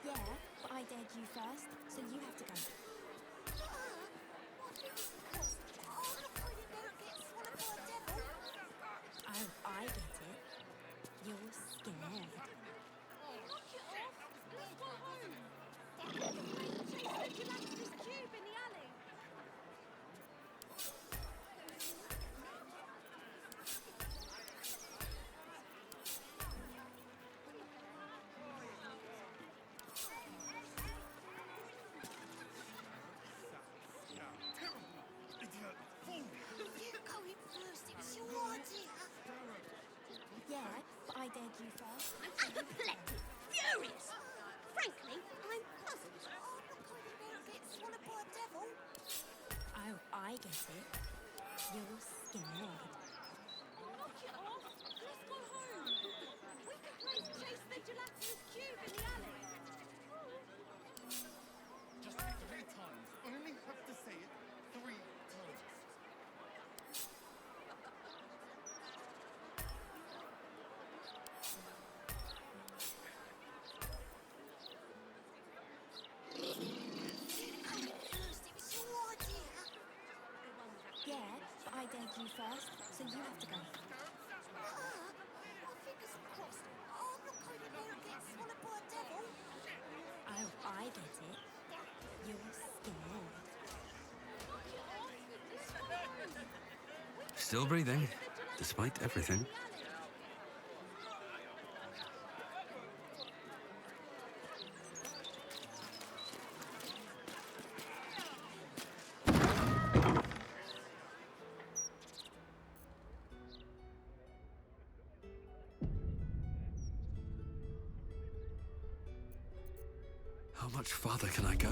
Yeah, but I dared you first, so you have to go. Oh, I get it. You're scared. Knock it off! Let's go home! Chase the gelatinous cube in the alley! Yeah, but I dared you first. I'm apoplectic, furious. Frankly, I'm puzzled. Oh, I get it. You're scared. Knock it off! Let's go home! We can play Chase the Gelatinous Cube in the alley! Just 3 times. Only have to say it 3 times. Yeah, but I dared you first, so you have to go. Oh, I get it. You're scared. Still breathing, despite everything. How much farther can I go?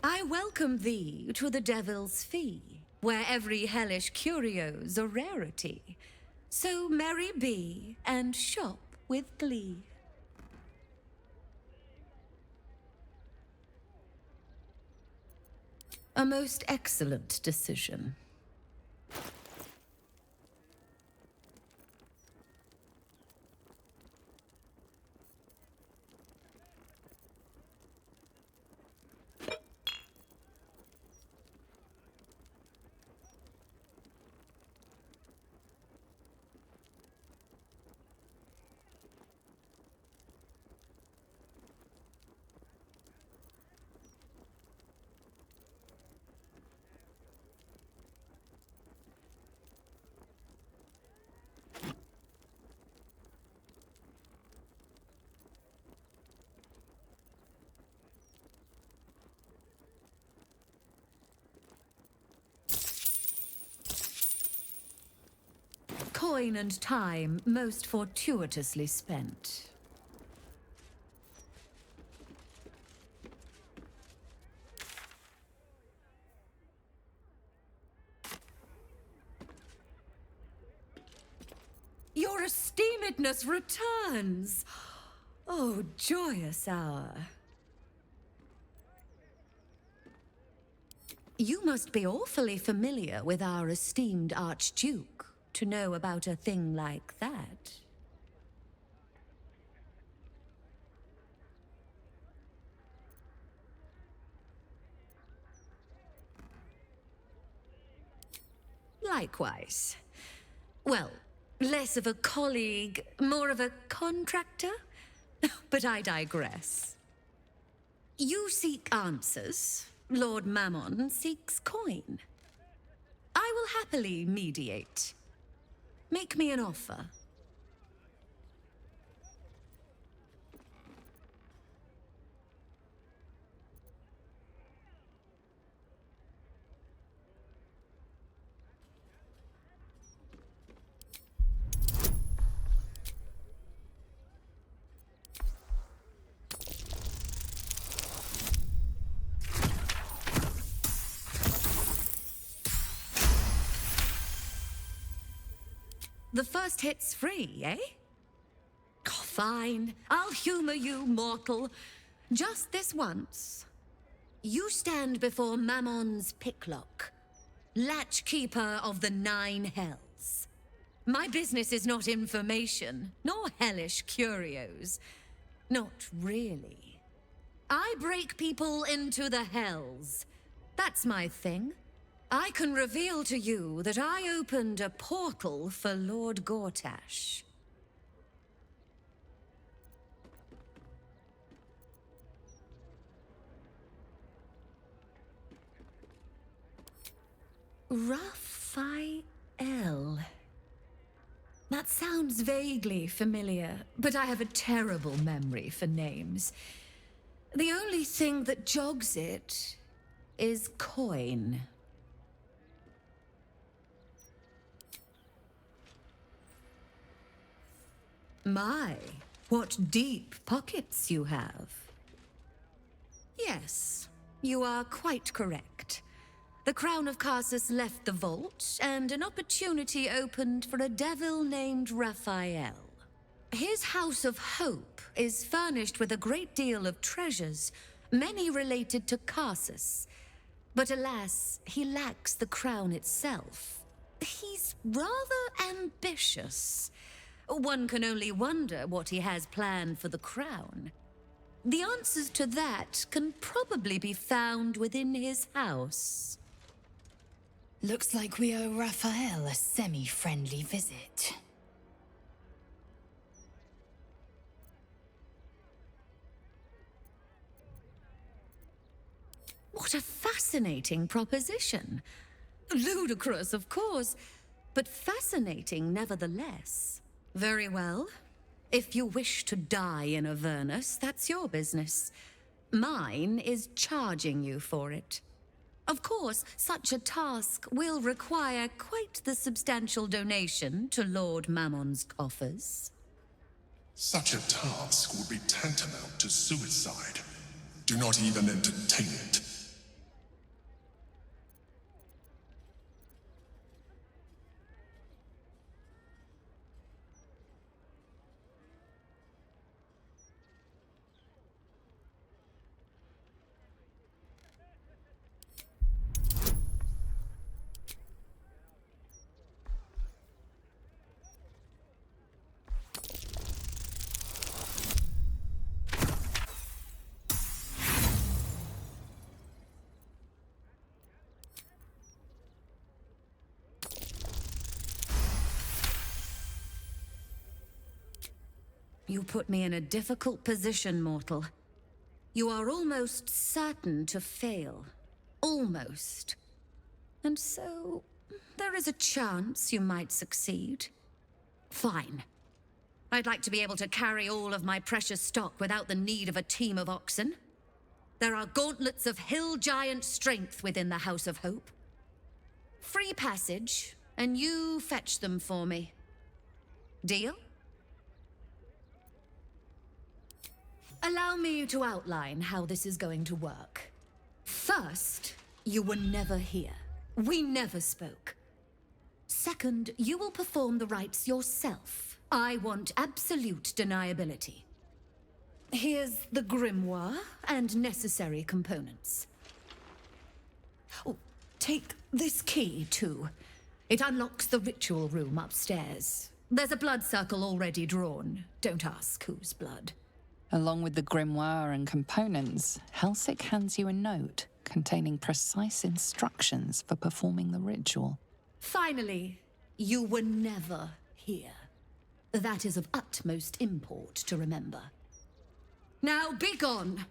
I welcome thee to the Devil's Fee, where every hellish curio's a rarity. So merry be, and shop with glee. A most excellent decision. Coin and time most fortuitously spent. Your esteemedness returns! Oh, joyous hour. You must be awfully familiar with our esteemed Archduke to know about a thing like that. Likewise. Well, less of a colleague, more of a contractor? But I digress. You seek answers. Lord Mammon seeks coin. I will happily mediate. Make me an offer. The first hit's free, eh? Oh, fine. I'll humor you, mortal. Just this once. You stand before Mammon's picklock, latchkeeper of the 9 hells. My business is not information, nor hellish curios. Not really. I break people into the hells. That's my thing. I can reveal to you that I opened a portal for Lord Gortash. Raphael. That sounds vaguely familiar, but I have a terrible memory for names. The only thing that jogs it is coin. My, what deep pockets you have. Yes, you are quite correct. The Crown of Karsus left the vault, and an opportunity opened for a devil named Raphael. His House of Hope is furnished with a great deal of treasures, many related to Karsus. But alas, he lacks the crown itself. He's rather ambitious. One can only wonder what he has planned for the crown. The answers to that can probably be found within his house. Looks like we owe Raphael a semi-friendly visit. What a fascinating proposition. Ludicrous, of course, but fascinating nevertheless. Very well. If you wish to die in Avernus, that's your business. Mine is charging you for it. Of course, such a task will require quite the substantial donation to Lord Mammon's coffers. Such a task would be tantamount to suicide. Do not even entertain it. You put me in a difficult position, mortal. You are almost certain to fail. Almost. And so, there is a chance you might succeed. Fine. I'd like to be able to carry all of my precious stock without the need of a team of oxen. There are gauntlets of hill giant strength within the House of Hope. Free passage, and you fetch them for me. Deal? Allow me to outline how this is going to work. First, you were never here. We never spoke. Second, you will perform the rites yourself. I want absolute deniability. Here's the grimoire and necessary components. Oh, take this key, too. It unlocks the ritual room upstairs. There's a blood circle already drawn. Don't ask whose blood. Along with the grimoire and components, Helsik hands you a note containing precise instructions for performing the ritual. Finally, you were never here. That is of utmost import to remember. Now be gone!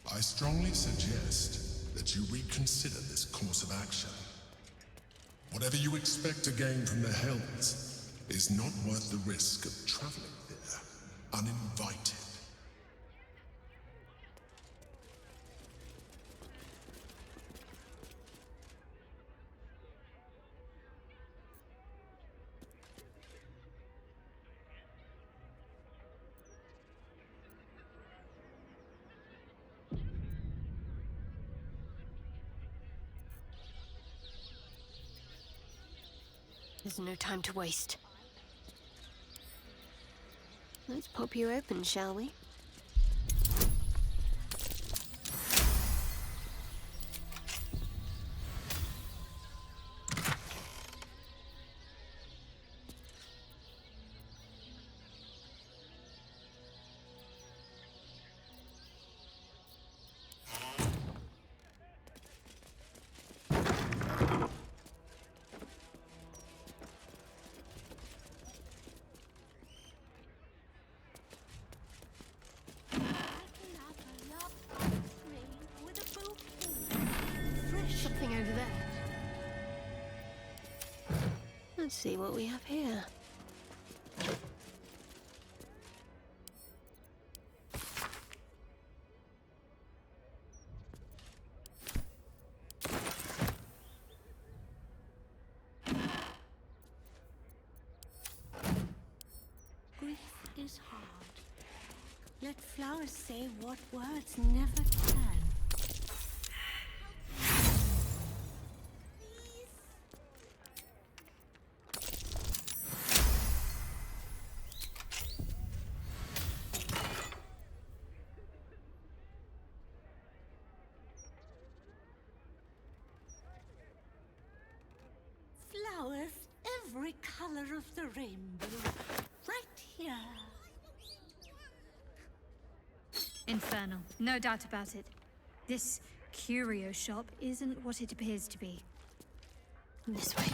I strongly suggest that you reconsider this course of action. Whatever you expect to gain from the Hells is not worth the risk of traveling there uninvited. There's no time to waste. Let's pop you open, shall we? Something over there. Let's see what we have here. Grief is hard. Let flowers say what words never can. Flowers, every color of the rainbow, right here. Infernal, no doubt about it. This curio shop isn't what it appears to be. This way.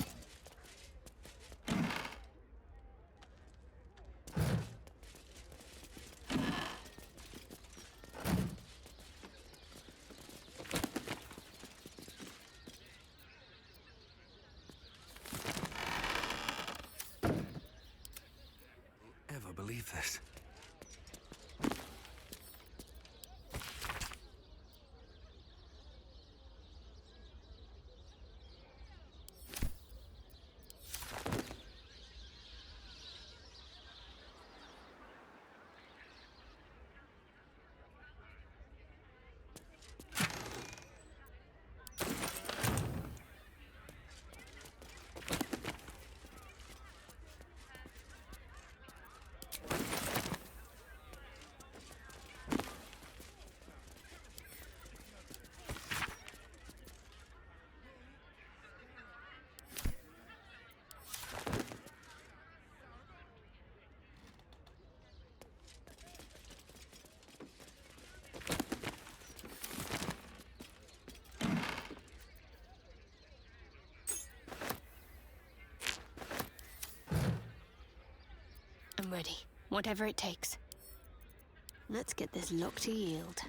Ever believe this? ready, whatever it takes. Let's get this lock to yield.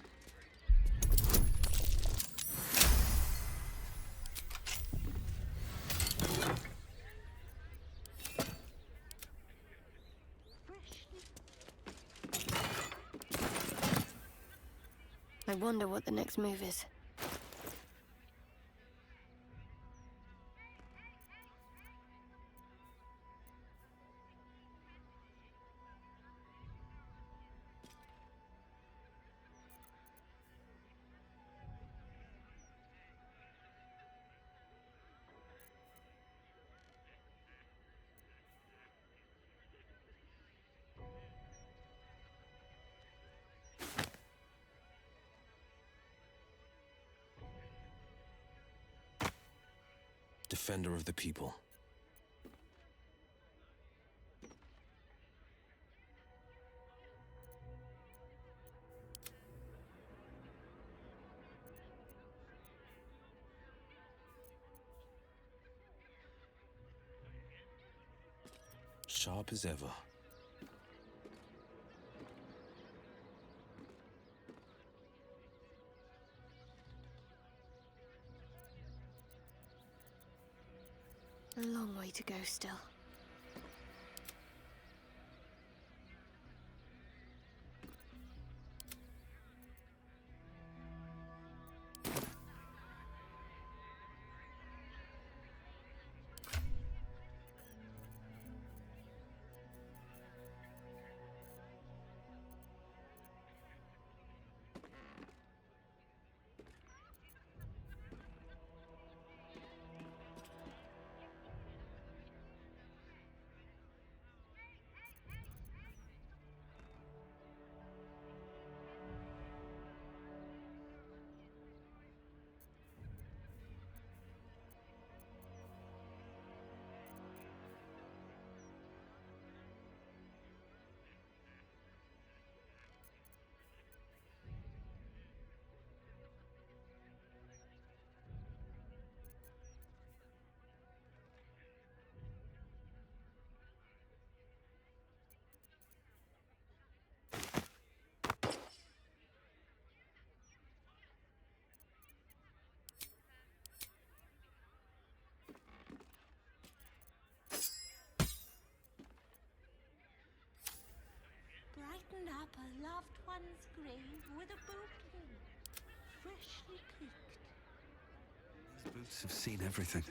I wonder what the next move is. Defender of the people. Sharp as ever. A long way to go still. Brighten up a loved one's grave with a bouquet, freshly picked. These boots have seen everything.